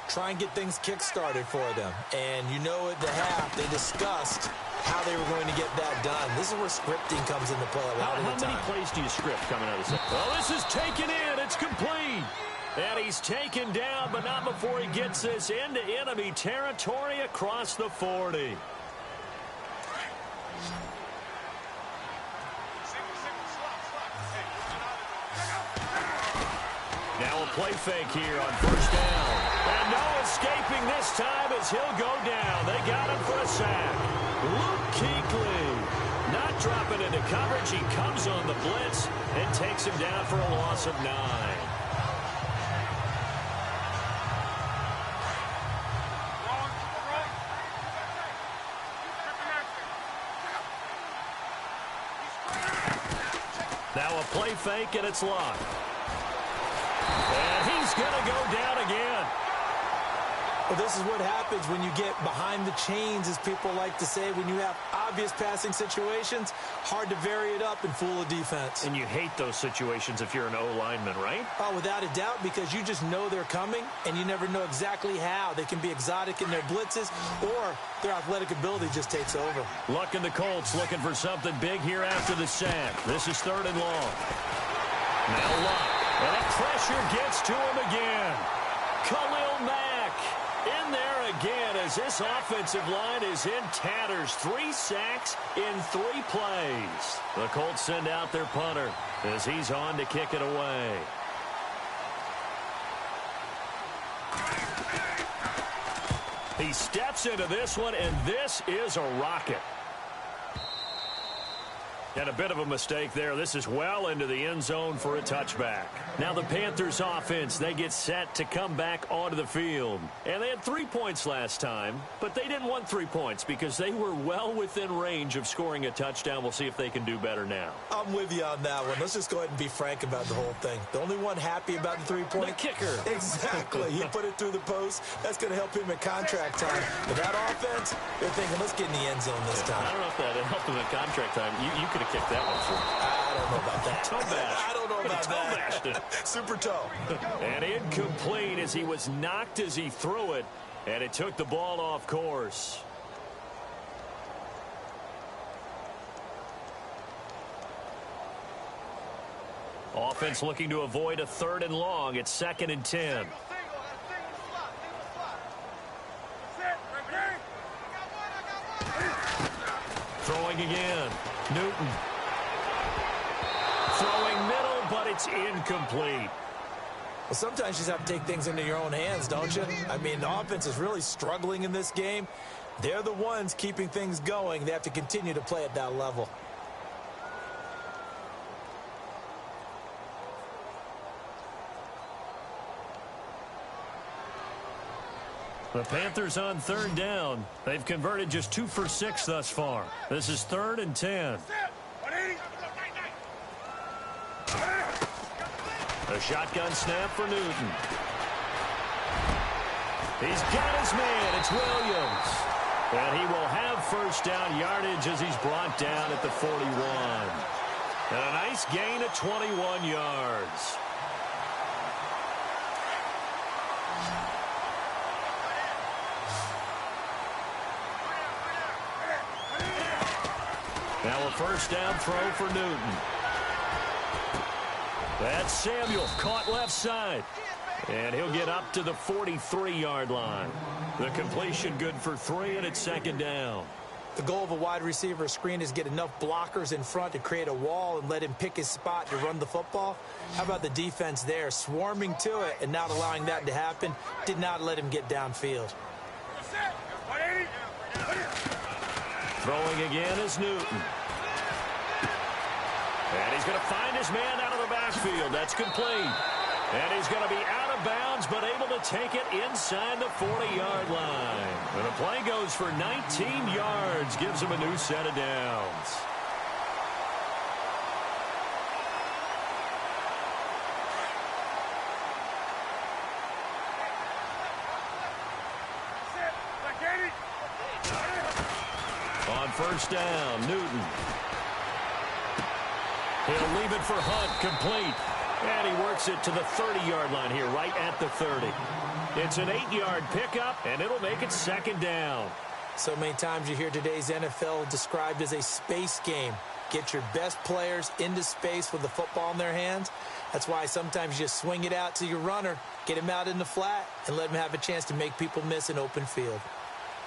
Try and get things kick-started for them. And you know at the half, they discussed how they were going to get that done. This is where scripting comes into play a lot of the time. How many plays do you script coming out of this? Well, this is taken in. It's complete. And he's taken down, but not before he gets this into enemy territory across the 40. Now a play fake here on first down. And no escaping this time as he'll go down. They got him for a sack. Luke Kuechly not dropping into coverage. He comes on the blitz and takes him down for a loss of 9. Now a play fake, and it's locked. And he's going to go down again. Well, this is what happens when you get behind the chains, as people like to say. When you have obvious passing situations, hard to vary it up and fool a defense. And you hate those situations if you're an O-lineman, right? Oh, without a doubt, because you just know they're coming, and you never know exactly how. They can be exotic in their blitzes, or their athletic ability just takes over. Looking the Colts, looking for something big here after the sack. This is 3rd and long. Now Luck. And that pressure gets to him again. Khalil Mack in there again as this offensive line is in tatters. 3 sacks in 3 plays. The Colts send out their punter as he's on to kick it away. He steps into this one, and this is a rocket. And a bit of a mistake there. This is well into the end zone for a touchback. Now the Panthers offense, they get set to come back onto the field. And they had 3 points last time, but they didn't want 3 points because they were well within range of scoring a touchdown. We'll see if they can do better now. I'm with you on that one. Let's just go ahead and be frank about the whole thing. The only one happy about the 3-point? The kicker. Exactly. He put it through the post. That's going to help him at contract time. But that offense, they're thinking, let's get in the end zone this time. I don't know if that helped him at contract time. You could have kicked that one for him. I don't know about that. Toe bash. I don't know about that. Bashed it. Super toe. And incomplete as he was knocked as he threw it, and it took the ball off course. Offense looking to avoid a 3rd and long. It's 2nd and 10. Throwing again. Newton. Throwing middle, but it's incomplete. Well, sometimes you just have to take things into your own hands, don't you? I mean, the offense is really struggling in this game. They're the ones keeping things going. They have to continue to play at that level. The Panthers on 3rd down. They've converted just 2 for 6 thus far. This is 3rd and 10. A shotgun snap for Newton. He's got his man. It's Williams. And he will have 1st down yardage as he's brought down at the 41. And a nice gain of 21 yards. Now a 1st down throw for Newton. That's Samuel, caught left side. And he'll get up to the 43-yard line. The completion good for 3, and it's 2nd down. The goal of a wide receiver screen is get enough blockers in front to create a wall and let him pick his spot to run the football. How about the defense there, swarming to it and not allowing that to happen? Did not let him get downfield. Throwing again is Newton. And he's going to find his man out of the backfield. That's complete. And he's going to be out of bounds, but able to take it inside the 40-yard line. And the play goes for 19 yards, gives him a new set of downs. On 1st down, Newton. He'll leave it for Hunt, complete. And he works it to the 30-yard line here, right at the 30. It's an 8-yard pickup, and it'll make it 2nd down. So many times you hear today's NFL described as a space game. Get your best players into space with the football in their hands. That's why sometimes you just swing it out to your runner, get him out in the flat, and let him have a chance to make people miss an open field.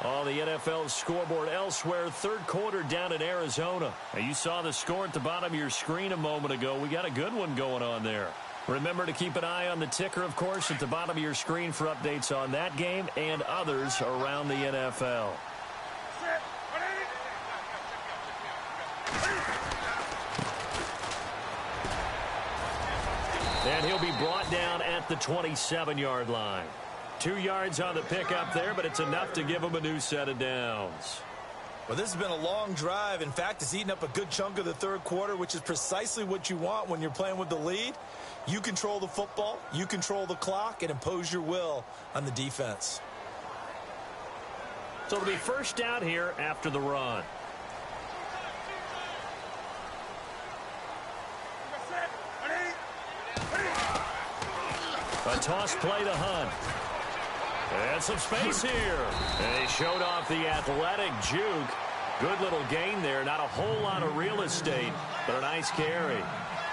On the NFL scoreboard elsewhere, 3rd quarter down in Arizona. Now, you saw the score at the bottom of your screen a moment ago. We got a good one going on there. Remember to keep an eye on the ticker, of course, at the bottom of your screen for updates on that game and others around the NFL. And he'll be brought down at the 27-yard line. 2 yards on the pickup there, but it's enough to give him a new set of downs. Well, this has been a long drive. In fact, it's eaten up a good chunk of the third quarter, which is precisely what you want when you're playing with the lead. You control the football, you control the clock, and impose your will on the defense. So it'll be first down here after the run. A toss play to Hunt. And some space here. And he showed off the athletic juke. Good little gain there. Not a whole lot of real estate, but a nice carry.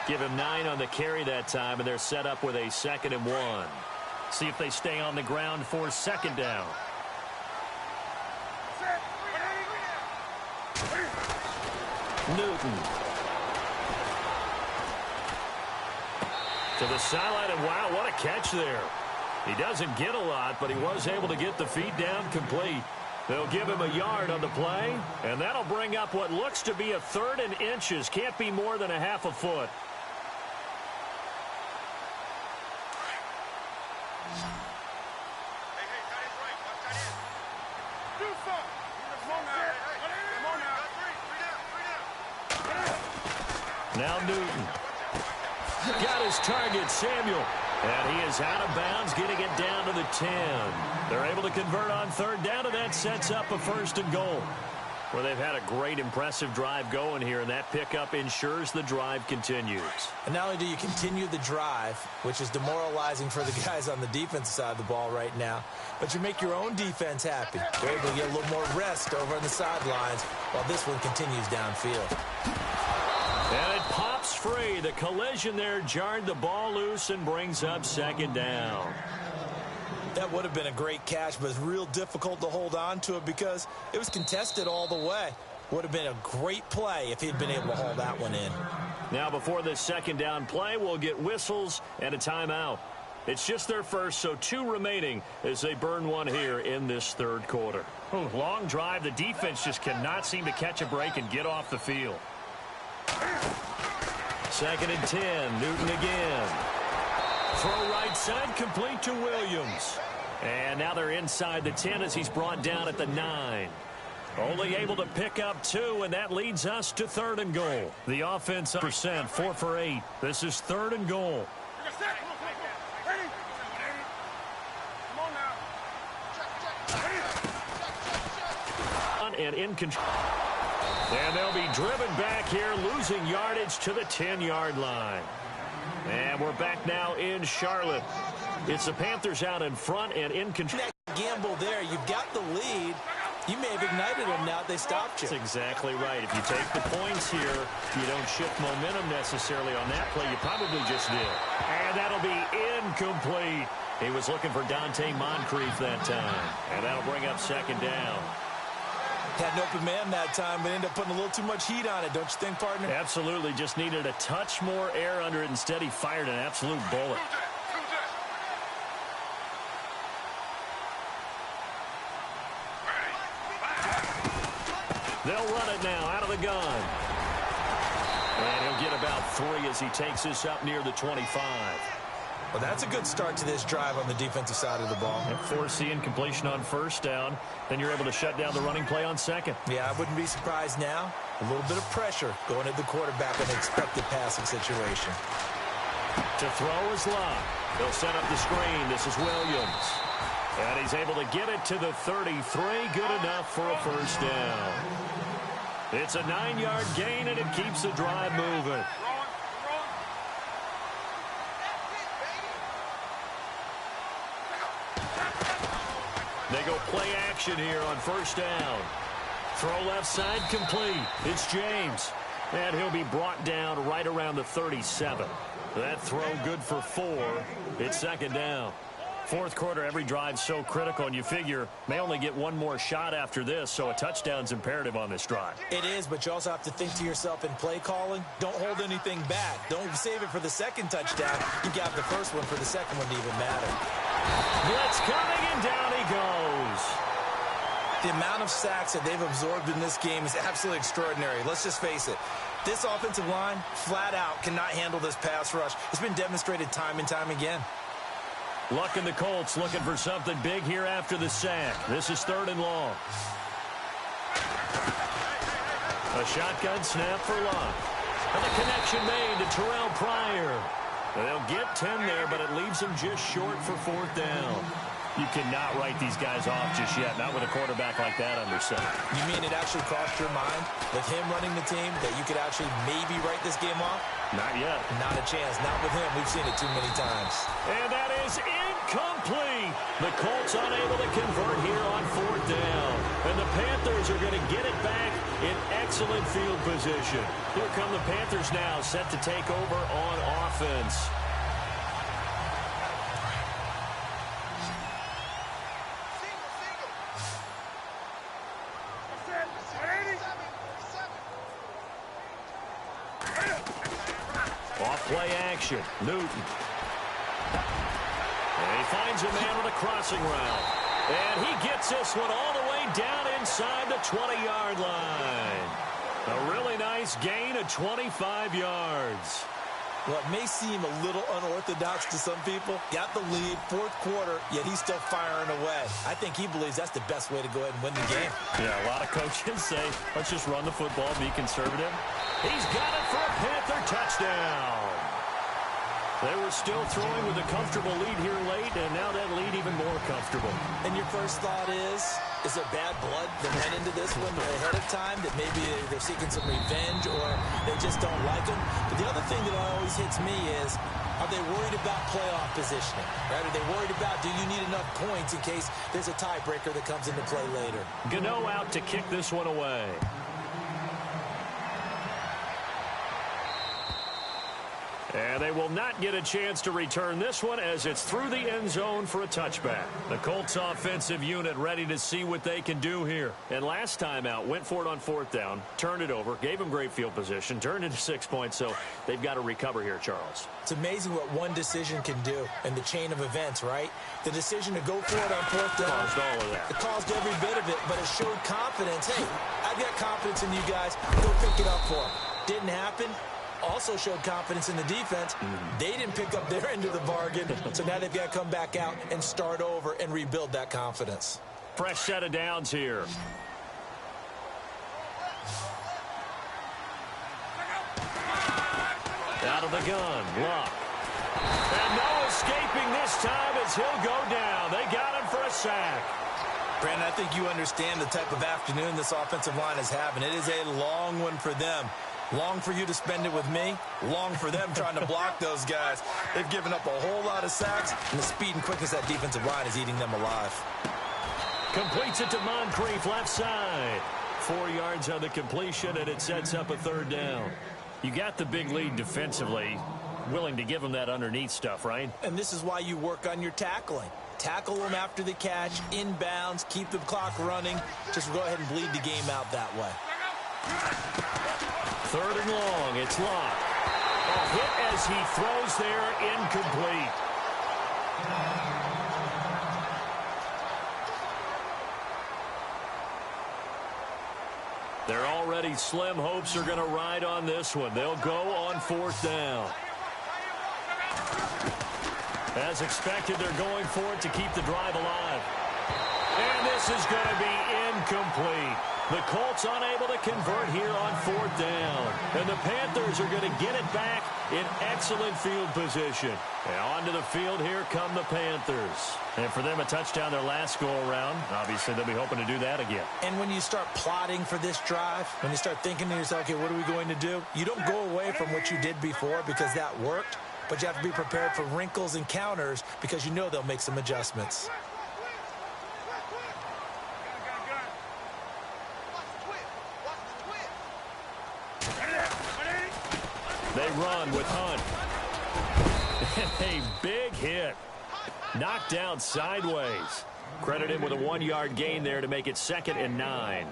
Give him 9 on the carry that time, and they're set up with a 2nd and 1. See if they stay on the ground for 2nd down. Newton. To the sideline, and wow, what a catch there. He doesn't get a lot, but he was able to get the feet down complete. They'll give him a yard on the play, and that'll bring up what looks to be a 3rd and inches. Can't be more than a half a foot. Now Newton. Got his target, Samuel. And he is out of bounds, getting it down to the 10. They're able to convert on 3rd down, and that sets up a 1st and goal. Well, they've had a great, impressive drive going here, and that pickup ensures the drive continues. And not only do you continue the drive, which is demoralizing for the guys on the defensive side of the ball right now, but you make your own defense happy. You're able to get a little more rest over on the sidelines while this one continues downfield. And it pops free. The collision there jarred the ball loose and brings up 2nd down. That would have been a great catch, but it's real difficult to hold on to it because it was contested all the way. Would have been a great play if he'd been able to haul that one in. Now before this 2nd down play, we'll get whistles and a timeout. It's just their first, so 2 remaining as they burn one here in this 3rd quarter. Ooh, long drive. The defense just cannot seem to catch a break and get off the field. 2nd and 10. Newton again. Throw right side, complete to Williams. And now they're inside the 10 as he's brought down at the 9. Only able to pick up 2, and that leads us to 3rd and goal. The offense percent 4 for 8. This is 3rd and goal. And in control. And they'll be driven back here, losing yardage to the 10-yard line. And we're back now in Charlotte. It's the Panthers out in front and in control. That gamble there, you've got the lead. You may have ignited them now they stopped you. That's exactly right. If you take the points here, you don't shift momentum necessarily on that play. You probably just did. And that'll be incomplete. He was looking for Dante Moncrief that time. And that'll bring up 2nd down. Had an open man that time, but ended up putting a little too much heat on it, don't you think, partner? Absolutely. Just needed a touch more air under it. Instead, he fired an absolute bullet. They'll run it now out of the gun. And he'll get about 3 as he takes this up near the 25. Well, that's a good start to this drive on the defensive side of the ball. Force the incompletion on 1st down. Then you're able to shut down the running play on 2nd. Yeah, I wouldn't be surprised now. A little bit of pressure going at the quarterback in an expected passing situation. To throw is Love. They'll set up the screen. This is Williams. And he's able to get it to the 33. Good enough for a 1st down. It's a 9-yard gain, and it keeps the drive moving. They go play action here on 1st down. Throw left side complete. It's James. And he'll be brought down right around the 37. That throw good for 4. It's 2nd down. 4th quarter, every drive's so critical, and you figure may only get one more shot after this, so a touchdown's imperative on this drive. It is, but you also have to think to yourself in play calling, don't hold anything back. Don't save it for the 2nd touchdown. You got the 1st one for the 2nd one to even matter. Blitz coming, and down he goes. The amount of sacks that they've absorbed in this game is absolutely extraordinary. Let's just face it. This offensive line, flat out, cannot handle this pass rush. It's been demonstrated time and time again. Luck in the Colts looking for something big here after the sack. This is 3rd and long. A shotgun snap for Luck. And the connection made to Terrell Pryor. They'll get 10 there, but it leaves them just short for 4th down. You cannot write these guys off just yet, not with a quarterback like that under center. You mean it actually crossed your mind, with him running the team, that you could actually maybe write this game off? Not yet. Not a chance. Not with him. We've seen it too many times. And that is incomplete. The Colts unable to convert here on 4th down. And the Panthers are going to get it back in excellent field position. Here come the Panthers now, set to take over on offense. Off-play action. Newton. And he finds a man on a crossing route. And he gets this one all the way down inside the 20-yard line. A really nice gain of 25 yards. Well, it may seem a little unorthodox to some people. Got the lead, 4th quarter, yet he's still firing away. I think he believes that's the best way to go ahead and win the game. Yeah, a lot of coaches say, let's just run the football, be conservative. He's got it for a Panther touchdown. They were still throwing with a comfortable lead here late, and now that lead even more comfortable. And your first thought is there bad blood that went into this one ahead of time, that maybe they're seeking some revenge or they just don't like him? But the other thing that always hits me is, are they worried about playoff positioning? Right? Are they worried about, do you need enough points in case there's a tiebreaker that comes into play later? Gano out to kick this one away. And they will not get a chance to return this one as it's through the end zone for a touchback. The Colts offensive unit ready to see what they can do here. And last time out, went for it on 4th down, turned it over, gave them great field position, turned into 6 points, so they've got to recover here, Charles. It's amazing what one decision can do in the chain of events, right? The decision to go for it on 4th down. Caused all of that. It caused every bit of it, but it showed confidence. Hey, I've got confidence in you guys. Go pick it up for them. Didn't happen. Also showed confidence in the defense. They didn't pick up their end of the bargain, so now they've got to come back out and start over and rebuild that confidence. Fresh set of downs here. Out of the gun, Luck. And no escaping this time as he'll go down. They got him for a sack. Brandon, I think you understand the type of afternoon this offensive line is having. It is a long one for them. Long for you to spend it with me. Long for them trying to block those guys. They've given up a whole lot of sacks, and the speed and quickness of that defensive line is eating them alive. Completes it to Moncrief, left side. 4 yards on the completion, and it sets up a 3rd down. You got the big lead defensively. Willing to give them that underneath stuff, right? And this is why you work on your tackling. Tackle them after the catch, inbounds, keep the clock running. Just go ahead and bleed the game out that way. 3rd and long, it's Luck. A hit as he throws there, incomplete. Their already slim hopes are going to ride on this one. They'll go on 4th down. As expected, they're going for it to keep the drive alive. And this is going to be incomplete. The Colts unable to convert here on 4th down. And the Panthers are going to get it back in excellent field position. And onto the field, here come the Panthers. And for them, a touchdown their last go-around. Obviously, they'll be hoping to do that again. And when you start plotting for this drive, when you start thinking to yourself, okay, what are we going to do? You don't go away from what you did before because that worked. But you have to be prepared for wrinkles and counters because you know they'll make some adjustments. They run with Hunt. And a big hit. Knocked down sideways. Credit him with a 1-yard gain there to make it 2nd and 9.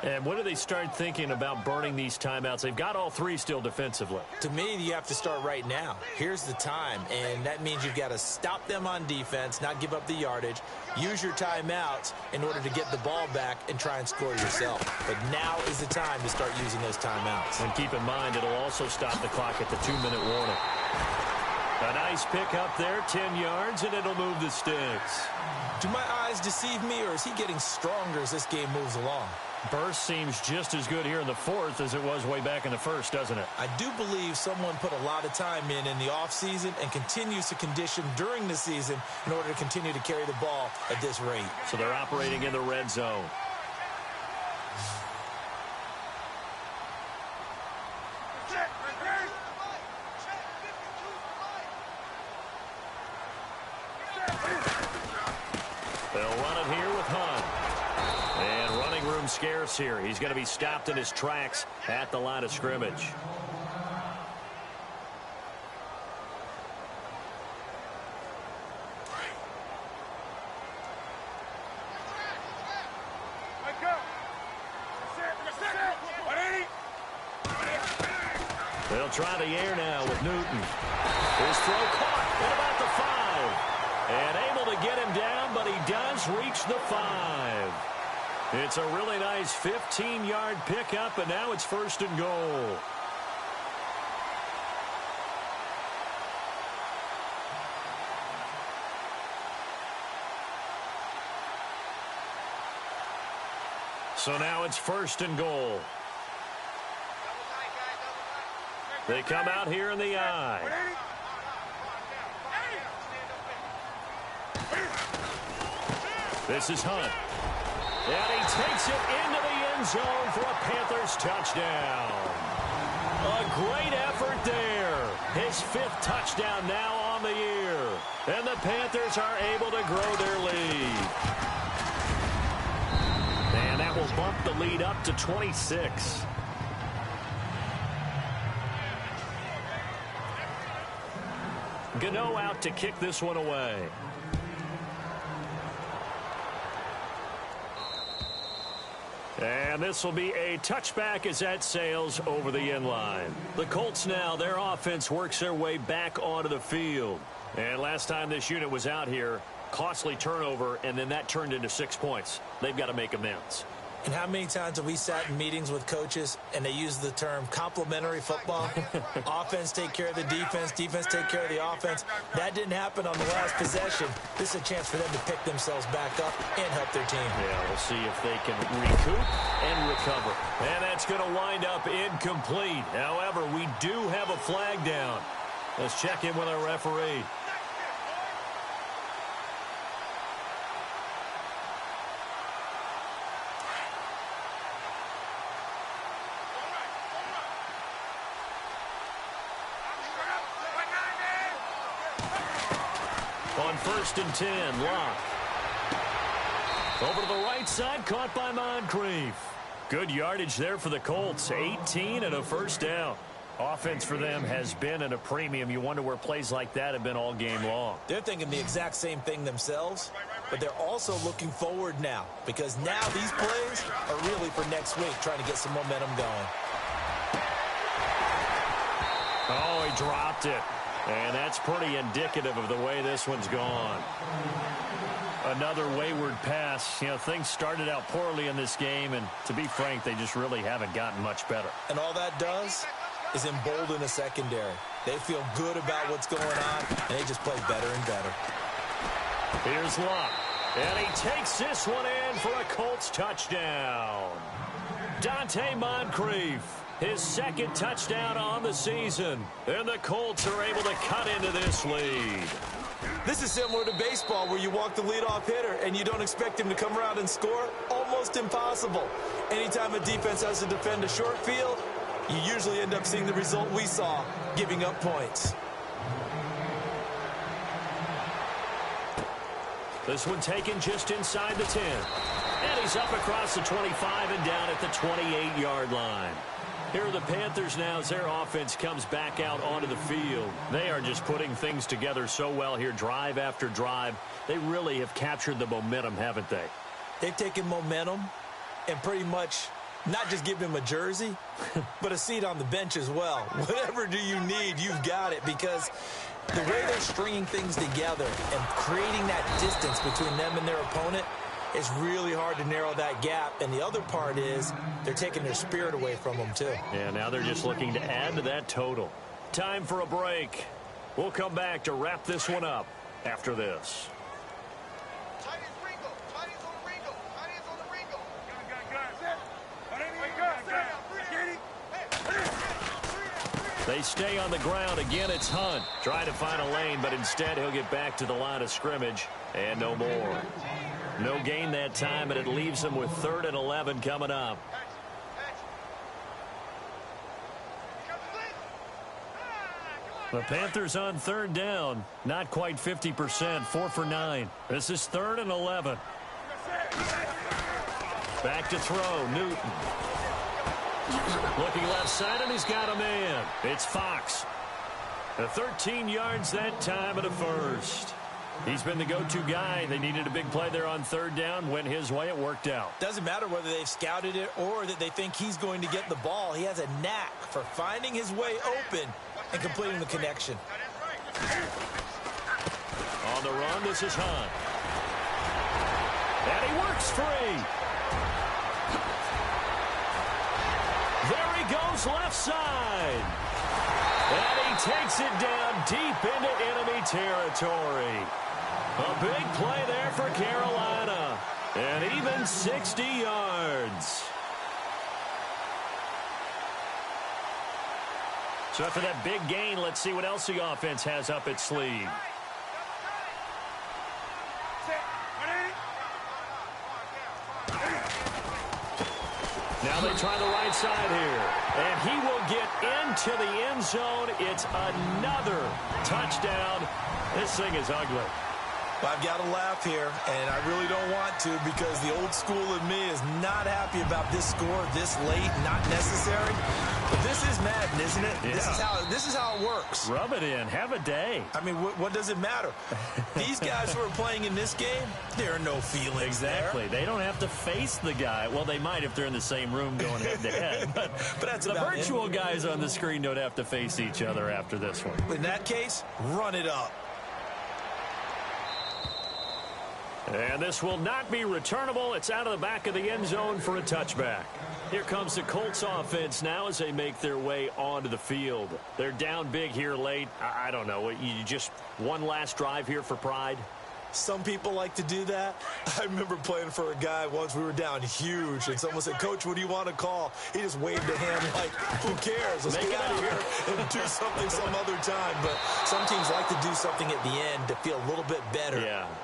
And when do they start thinking about burning these timeouts? They've got all 3 still defensively. To me, you have to start right now. Here's the time, and that means you've got to stop them on defense, not give up the yardage, use your timeouts in order to get the ball back and try and score yourself. But now is the time to start using those timeouts. And keep in mind, it'll also stop the clock at the 2-minute warning. A nice pick up there, 10 yards, and it'll move the sticks. Do my eyes deceive me, or is he getting stronger as this game moves along? Burst seems just as good here in the fourth as it was way back in the first, doesn't it? I do believe someone put a lot of time in the offseason and continues to condition during the season in order to continue to carry the ball at this rate. So they're operating in the red zone. They'll run it here with Hunt. And running room scarce here. He's going to be stopped in his tracks at the line of scrimmage. They'll try the air now with Newton. His throw caught at about the 5. And able to get him down, but he does reach the 5. It's a really nice 15-yard pickup, and now it's first and goal. So now it's first and goal. They come out here in the I. This is Hunt. And he takes it into the end zone for a Panthers touchdown. A great effort there. His 5th touchdown now on the year. And the Panthers are able to grow their lead. And that will bump the lead up to 26. Gano out to kick this one away. And this will be a touchback as that sails over the end line. The Colts now, their offense works their way back onto the field. And last time this unit was out here, costly turnover, and then that turned into 6 points. They've got to make amends. And how many times have we sat in meetings with coaches and they use the term complementary football? Offense take care of the defense, defense take care of the offense. That didn't happen on the last possession. This is a chance for them to pick themselves back up and help their team. Yeah, we'll see if they can recoup and recover. And that's going to wind up incomplete. However, we do have a flag down. Let's check in with our referee. On 1st and 10, Locke. Over to the right side, caught by Moncrief. Good yardage there for the Colts. 18 and a first down. Offense for them has been at a premium. You wonder where plays like that have been all game long. They're thinking the exact same thing themselves, but they're also looking forward now because now these plays are really for next week, trying to get some momentum going. Oh, he dropped it. And that's pretty indicative of the way this one's gone. Another wayward pass. You know, things started out poorly in this game, and to be frank, they just really haven't gotten much better. And all that does is embolden a secondary. They feel good about what's going on, and they just play better and better. Here's Locke. And he takes this one in for a Colts touchdown. Dante Moncrief. His 2nd touchdown on the season. And the Colts are able to cut into this lead. This is similar to baseball where you walk the leadoff hitter and you don't expect him to come around and score. Almost impossible. Anytime a defense has to defend a short field, you usually end up seeing the result we saw, giving up points. This one taken just inside the 10. And he's up across the 25 and down at the 28-yard line. Here are the Panthers now as their offense comes back out onto the field. They are just putting things together so well here, drive after drive. They really have captured the momentum, haven't they? They've taken momentum and pretty much not just give him a jersey, but a seat on the bench as well. Whatever do you need, you've got it, because the way they're stringing things together and creating that distance between them and their opponent, it's really hard to narrow that gap. And the other part is they're taking their spirit away from them, too. Yeah, now they're just looking to add to that total. Time for a break. We'll come back to wrap this one up after this. Chinese on the Ringo. They stay on the ground. Again, it's Hunt. Trying to find a lane, but instead he'll get back to the line of scrimmage and no more. No gain that time, and it leaves them with 3rd and 11 coming up. The Panthers on 3rd down. Not quite 50%. 4 for 9. This is 3rd and 11. Back to throw. Newton. Looking left side, and he's got a man. It's Fox. 13 yards that time and a first. He's been the go-to guy. They needed a big play there on 3rd down. Went his way. It worked out. Doesn't matter whether they've scouted it or that they think he's going to get the ball. He has a knack for finding his way open and completing the connection. On the run, this is Hunt. And he works free. There he goes left side. And he takes it down deep into enemy territory. A big play there for Carolina. And even 60 yards. So after that big gain, let's see what else the offense has up its sleeve. Now they try the right side here. And he will get into the end zone. It's another touchdown. This thing is ugly. Well, I've got to laugh here, and I really don't want to because the old school of me is not happy about this score this late, not necessary. But this is Madden, isn't it? Yeah. This is how it works. Rub it in. Have a day. I mean, what does it matter? These guys who are playing in this game, there are no feelings exactly. there. They don't have to face the guy. Well, they might if they're in the same room going head-to-head. But that's the virtual guys on the screen don't have to face each other after this one. In that case, run it up. And this will not be returnable. It's out of the back of the end zone for a touchback. Here comes the Colts offense now as they make their way onto the field. They're down big here late. I don't know. You just one last drive here for pride? Some people like to do that. I remember playing for a guy once. We were down huge, and someone said, "Coach, what do you want to call?" He just waved a hand like, who cares? Let's get out of here and do something some other time. But some teams like to do something at the end to feel a little bit better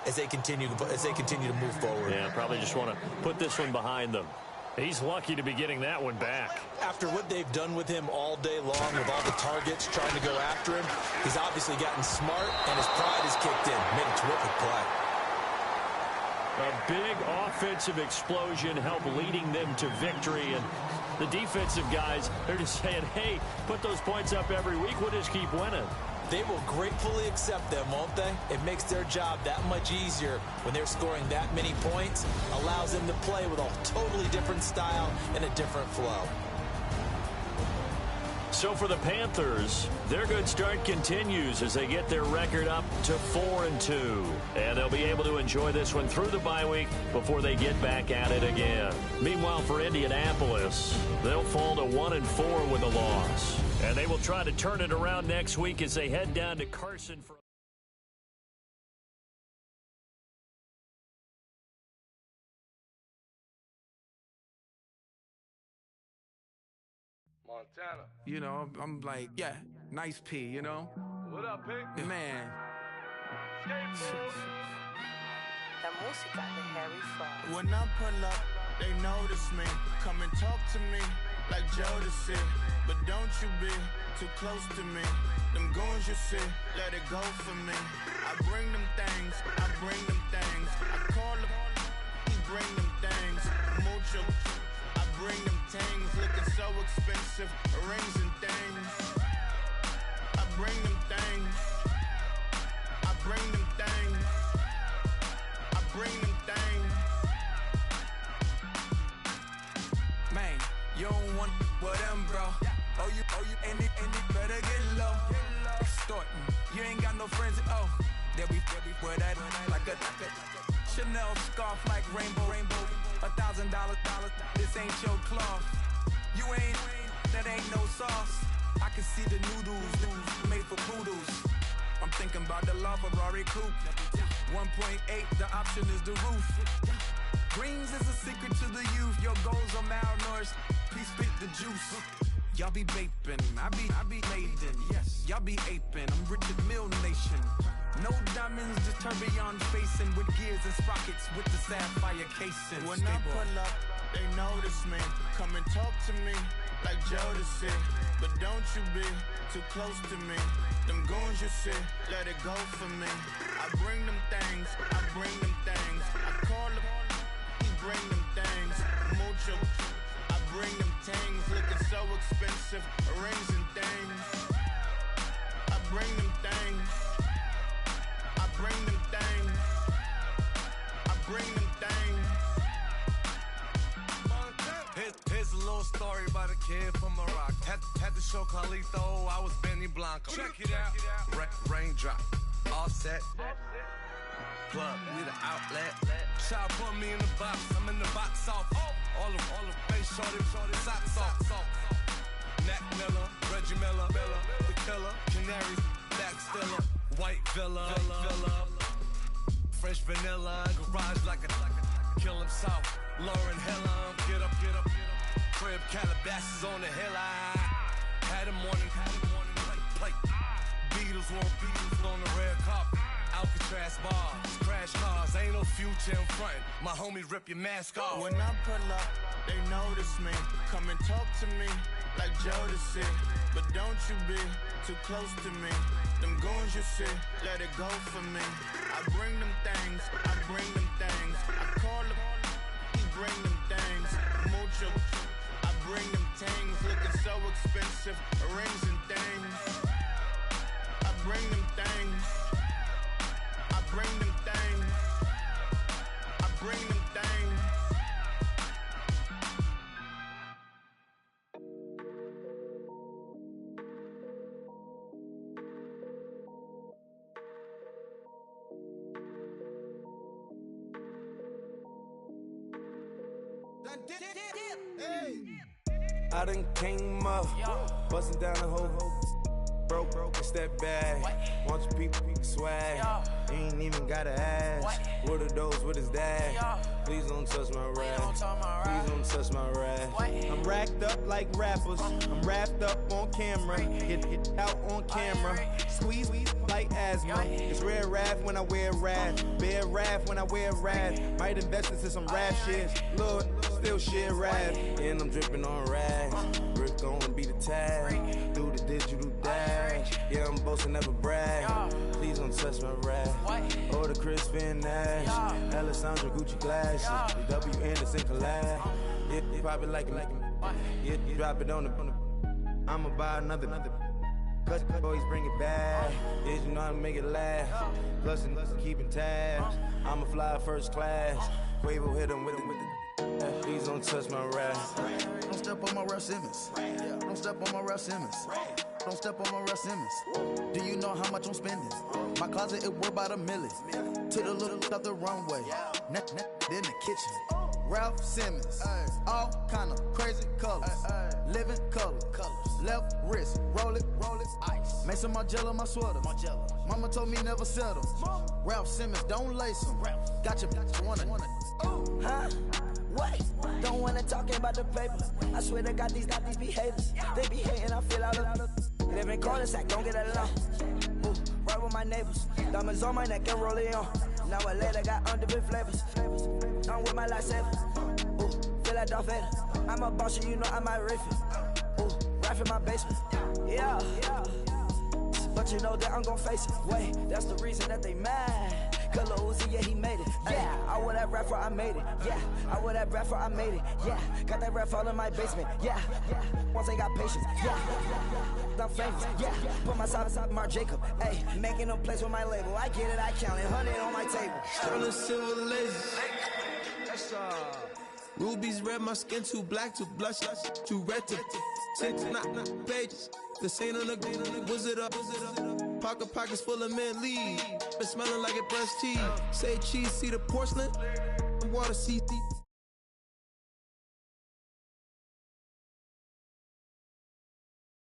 as they continue to move forward. Yeah, probably just want to put this one behind them. He's lucky to be getting that one back. After what they've done with him all day long with all the targets trying to go after him, he's obviously gotten smart, and his pride has kicked in. Made a terrific play. A big offensive explosion helped leading them to victory. And the defensive guys, they're just saying, hey, put those points up every week. We'll just keep winning. They will gratefully accept them, won't they? It makes their job that much easier when they're scoring that many points. Allows them to play with a totally different style and a different flow. So for the Panthers, their good start continues as they get their record up to 4-2. And they'll be able to enjoy this one through the bye week before they get back at it again. Meanwhile, for Indianapolis, they'll fall to 1-4 with a loss. And they will try to turn it around next week as they head down to Carson for Montana. You know, I'm like, yeah, nice P, you know? What up, P? Man. When I pull up, they notice me. Come and talk to me like Jodeci. But don't you be too close to me. Them goons you see, let it go for me. I bring them things, I bring them things. I call them, he bring them things. Mucho, I bring them things. Looking so expensive, rings and things. I bring them things. I bring them things. I bring them things. Man, you don't want with them, bro. Oh, you, and it better get low. Extorting, you ain't got no friends. Oh, they'll be with that like a Chanel scarf like rainbow. $1,000, this ain't your cloth. You ain't, that ain't no sauce. I can see the noodles made for poodles. I'm thinking about the La Ferrari coupe. 1.8, the option is the roof. Greens is a secret to the youth. Your goals are malnourished. Please spit the juice. Y'all be vaping, I be maiden. Yes, y'all be aping. I'm Richard Mill Nation. No diamonds, just tourbillon facing with gears and sprockets with the sapphire casing. When I pull up, they notice me. Come and talk to me like Jodeci. But don't you be too close to me. Them goons you see, let it go for me. I bring them things, I bring them things. I call them, he bring them things. Mucho, I bring them things. Looking so expensive, rings and things. I bring them things. I bring them things. I bring them things. Here's a little story about a kid from Morocco. Had to show Carlito I was Benny Blanco. Check it out. Raindrop, offset, plug, we the outlet. Shot put me in the box, I'm in the box off. All the face shorty, socks off. Mac Miller, Reggie Miller, the killer, Canaries, Black Stiller, White Villa, Fresh vanilla, garage like a kill himself. Lauren Hiller, get up. Crib Calabasas on the hill. I had him morning plate. Beatles on the red carpet. Alcatraz bars, crash cars, ain't no future in front. My homies rip your mask off. When I pull up, they notice me. Come and talk to me like Jodeci. But don't you be too close to me. Them goons you see, let it go for me. I bring them things, I bring them things. I call them, he bring them things. Mucho, I bring them things. Looking so expensive, rings and things. I bring them things. I bring them things. I bring them things. I done came up, bustin' down the whole broke, step back. Want your people swag, ain't even gotta ask. What are those, what is that? Please don't touch my rap, please don't touch my rap. I'm racked up like rappers, I'm wrapped up on camera. Get out on camera, squeeze like asthma. It's rare wrath when I wear wrath, bare wrath when I wear wrath. Might invest into some rap shit, Lord, still shit rap. And I'm dripping on rags, Rick gon' be the tag. Do the digital dash, yeah, I'm boasting, never brag. Please don't touch my rap, or the Chris Finn Nash, Alessandra Gucci glasses, the W Anderson collab. Yeah, you probably like it, yeah, you drop it on the. I'ma buy another. Cut boys bring it back. Yeah, you know how to make it laugh. Plus and keeping tabs. I'ma fly first class. Quavo hit him with it. Please don't touch my rap. Don't step on my Ralph Simmons. Don't step on my Ralph Simmons. Don't step on my Ralph Simmons. Do you know how much I'm spending? My closet, it worth about $1 million. To the little of the runway. Then the kitchen. Ralph Simmons. All kind of crazy colors. Living color. Left wrist. Roll it. Ice. Mason Margiela, my sweater. Mama told me never settle. Ralph Simmons, don't lace them. Got your wanna. Huh? What? Don't wanna talk about the paper. I swear to God, these behaviors. They be hating, I feel out of live in cul-de-sac, don't get along. Ooh, right with my neighbors. Diamonds on my neck and roll it on. Now I later got underbit flavors. I'm with my lifesaver. Ooh, feel like Darth Vader. I'm a boss, you know I might riff it. Ooh, right in my basement. Yeah. But you know that I'm gon' face it. Wait, that's the reason that they mad. Color Uzi, yeah, he made it. Yeah, I wear that rap for I made it. Yeah, I wear that rap for I made it. Yeah, got that rap all in my basement. Yeah, once I got patience. Yeah, I'm famous. Yeah, put my side beside Mark Jacob. Hey, making no place with my label. I get it, I count it. 100 on my table. Sterling silver laser. Rubies red, my skin too black to blush, too red to six, not pages. This ain't on the wizard up. Pockets full of mint leaves. Been smelling like it brushed teeth. Say cheese, see the porcelain. Water, see